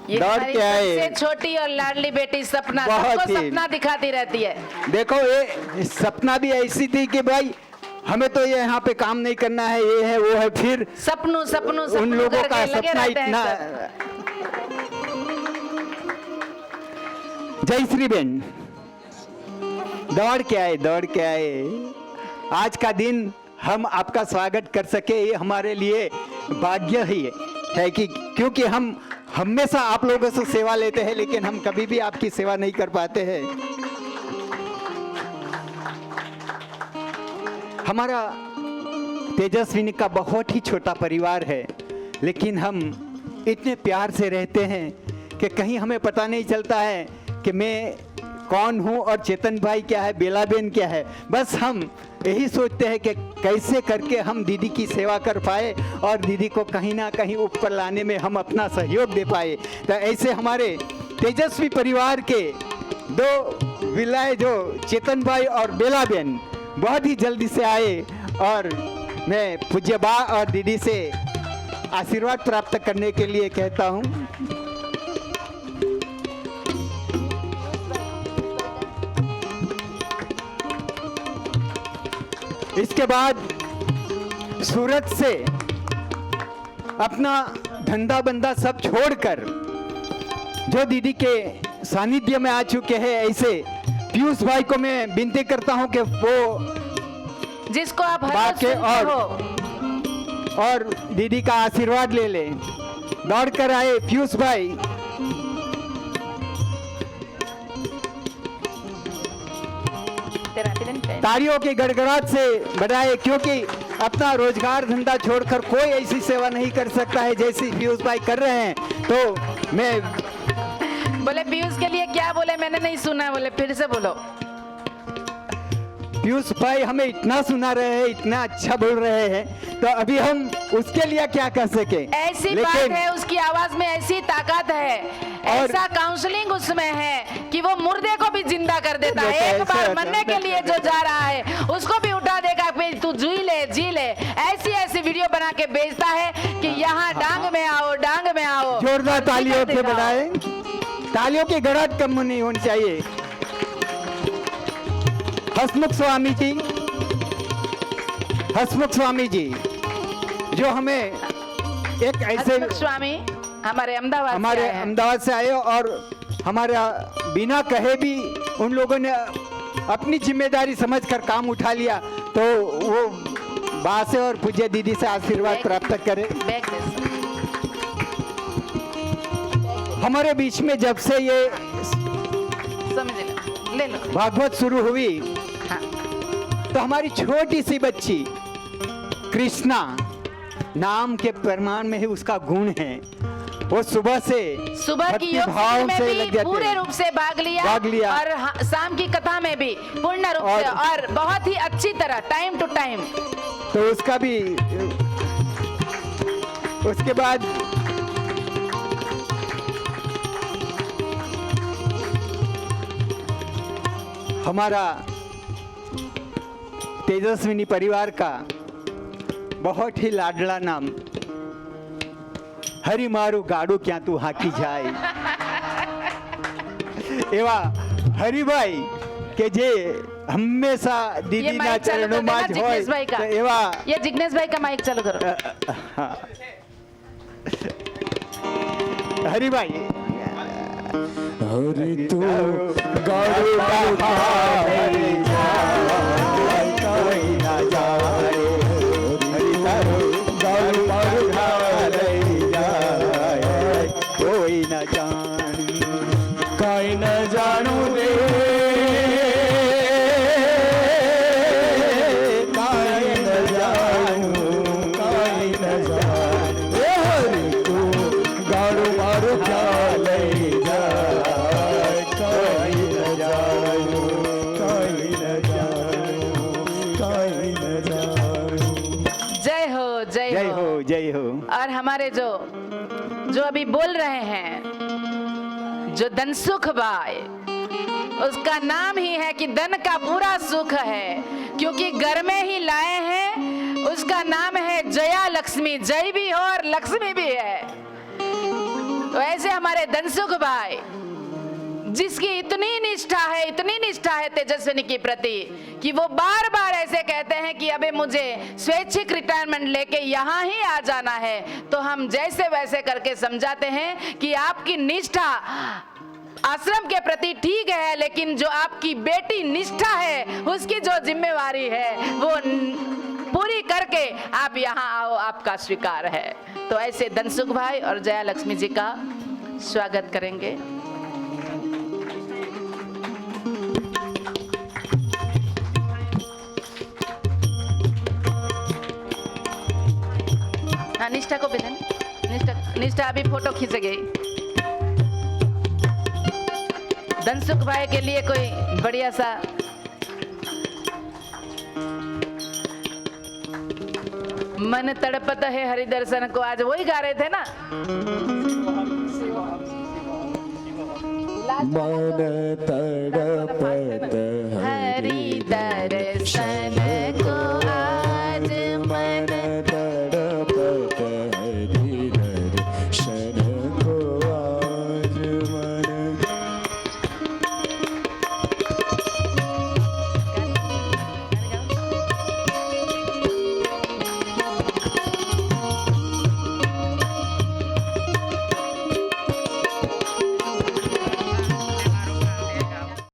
ये दौड़ हमारी के आए। सबसे छोटी और लाडली बेटी सपना, बहुत सबको ही। सपना दिखाती रहती है। देखो ये सपना भी ऐसी थी कि भाई हमें तो ये यहाँ पे काम नहीं करना है, ये है वो है, फिर सपनू सपनू उन सपनू लोगों करके का लगे सपना रहते हैं इतना। सब। जय श्री बेन दौड़ के आए। आज का दिन हम आपका स्वागत कर सके ये हमारे लिए भाग्य ही है कि क्योंकि हम हमेशा आप लोगों से सेवा लेते हैं, लेकिन हम कभी भी आपकी सेवा नहीं कर पाते हैं। हमारा तेजस्विनी का बहुत ही छोटा परिवार है, लेकिन हम इतने प्यार से रहते हैं कि कहीं हमें पता नहीं चलता है कि मैं कौन हूँ और चेतन भाई क्या है, बेलाबेन क्या है। बस हम यही सोचते हैं कि कैसे करके हम दीदी की सेवा कर पाए और दीदी को कहीं ना कहीं ऊपर लाने में हम अपना सहयोग दे पाए। तो ऐसे हमारे तेजस्वी परिवार के 2 विलाय जो चेतन भाई और बेलाबेन बहुत ही जल्दी से आए और मैं पूज्य बा और दीदी से आशीर्वाद प्राप्त करने के लिए कहता हूँ। इसके बाद सूरत से अपना धंधा बंदा सब छोड़कर जो दीदी के सानिध्य में आ चुके हैं, ऐसे पीयूष भाई को मैं विनती करता हूं कि वो जिसको आप हर रोज बाके सुनते हो। और दीदी का आशीर्वाद ले ले। दौड़ कर आए पीयूष भाई। तालियों की गड़गड़ाहट से बढ़ाए, क्योंकि अपना रोजगार धंधा छोड़कर कोई ऐसी सेवा नहीं कर सकता है जैसी पीयूष भाई कर रहे हैं। तो मैं बोले पीयूष के लिए क्या बोले, मैंने नहीं सुना, बोले फिर से बोलो। पीयूष भाई हमें इतना सुना रहे हैं, इतना अच्छा बोल रहे हैं, तो अभी हम उसके लिए क्या कर सके। ऐसी बात है, उसकी आवाज में ऐसी ताकत है, ऐसा काउंसलिंग उसमें है कि वो मुर्दे को भी जिंदा कर देता है। एक बार मरने के लिए जो जा रहा है उसको भी उठा देगा, फिर तू जी ले। ऐसी ऐसी वीडियो बना के भेजता है कि यहाँ डांग में आओ। जोरदार तालियों से बढ़ाए। तालियों की गड़गड़ाहट कम नहीं होनी चाहिए। हसमुख स्वामी जी जो हमें एक ऐसे हसमुख स्वामी हमारे अहमदाबाद से आए और हमारा बिना कहे भी उन लोगों ने अपनी जिम्मेदारी समझकर काम उठा लिया। तो वो बा से और पूज्य दीदी से आशीर्वाद प्राप्त करें। हमारे बीच में जब से ये ले लो भागवत शुरू हुई, हाँ। तो हमारी छोटी सी बच्ची कृष्णा नाम के प्रमाण में ही उसका गुण है। वो सुबह की योग भाव में से भी लग जाते पूरे रूप से भाग लिया और शाम की कथा में भी पूर्ण रूप से और बहुत ही अच्छी तरह टाइम टू टाइम। तो उसका भी उसके बाद हमारा तेजस्विनी परिवार का बहुत ही लाडला नाम हरी मारू गाड़ू क्या तू हाकी जाए एवा हरिभाई के जे हमेशा दीदी ना चरणों में होय तो एवा ये जिग्नेश भाई का माइक चालू करो। हरिभाई हरि तू गाड़ू हरि कोई ना जाए, गाड़ू जाए कोई न जान काई न जानू रे, काई न जानू ए हरि तू गाड़ू मारू जाए कोई न जानू जय हो जय हो जय हो। और हमारे जो अभी बोल रहे हैं, जो धनसुख भाई उसका नाम ही है कि धन का पूरा सुख है, क्योंकि घर में ही लाए हैं। उसका नाम है जया लक्ष्मी, जय भी हो और लक्ष्मी भी है। तो ऐसे हमारे धनसुख भाई, जिसकी इतनी निष्ठा है तेजस्विनी के प्रति कि वो बार बार ऐसे कहते हैं कि अबे मुझे स्वैच्छिक रिटायरमेंट लेके यहाँ ही आ जाना है, तो हम जैसे वैसे करके समझाते हैं कि आपकी निष्ठा आश्रम के प्रति ठीक है, लेकिन जो आपकी बेटी निष्ठा है उसकी जो जिम्मेवारी है वो पूरी करके आप यहाँ आओ, आपका स्वीकार है। तो ऐसे धनसुख भाई और जया लक्ष्मी जी का स्वागत करेंगे। हाँ, निष्ठा को भी दें। निष्ठा अभी फोटो खींच गई। धनसुख भाई के लिए कोई बढ़िया सा मन तड़पत है हरि दर्शन को, आज वही गा रहे थे ना। मन तड़पत हरि दर्शन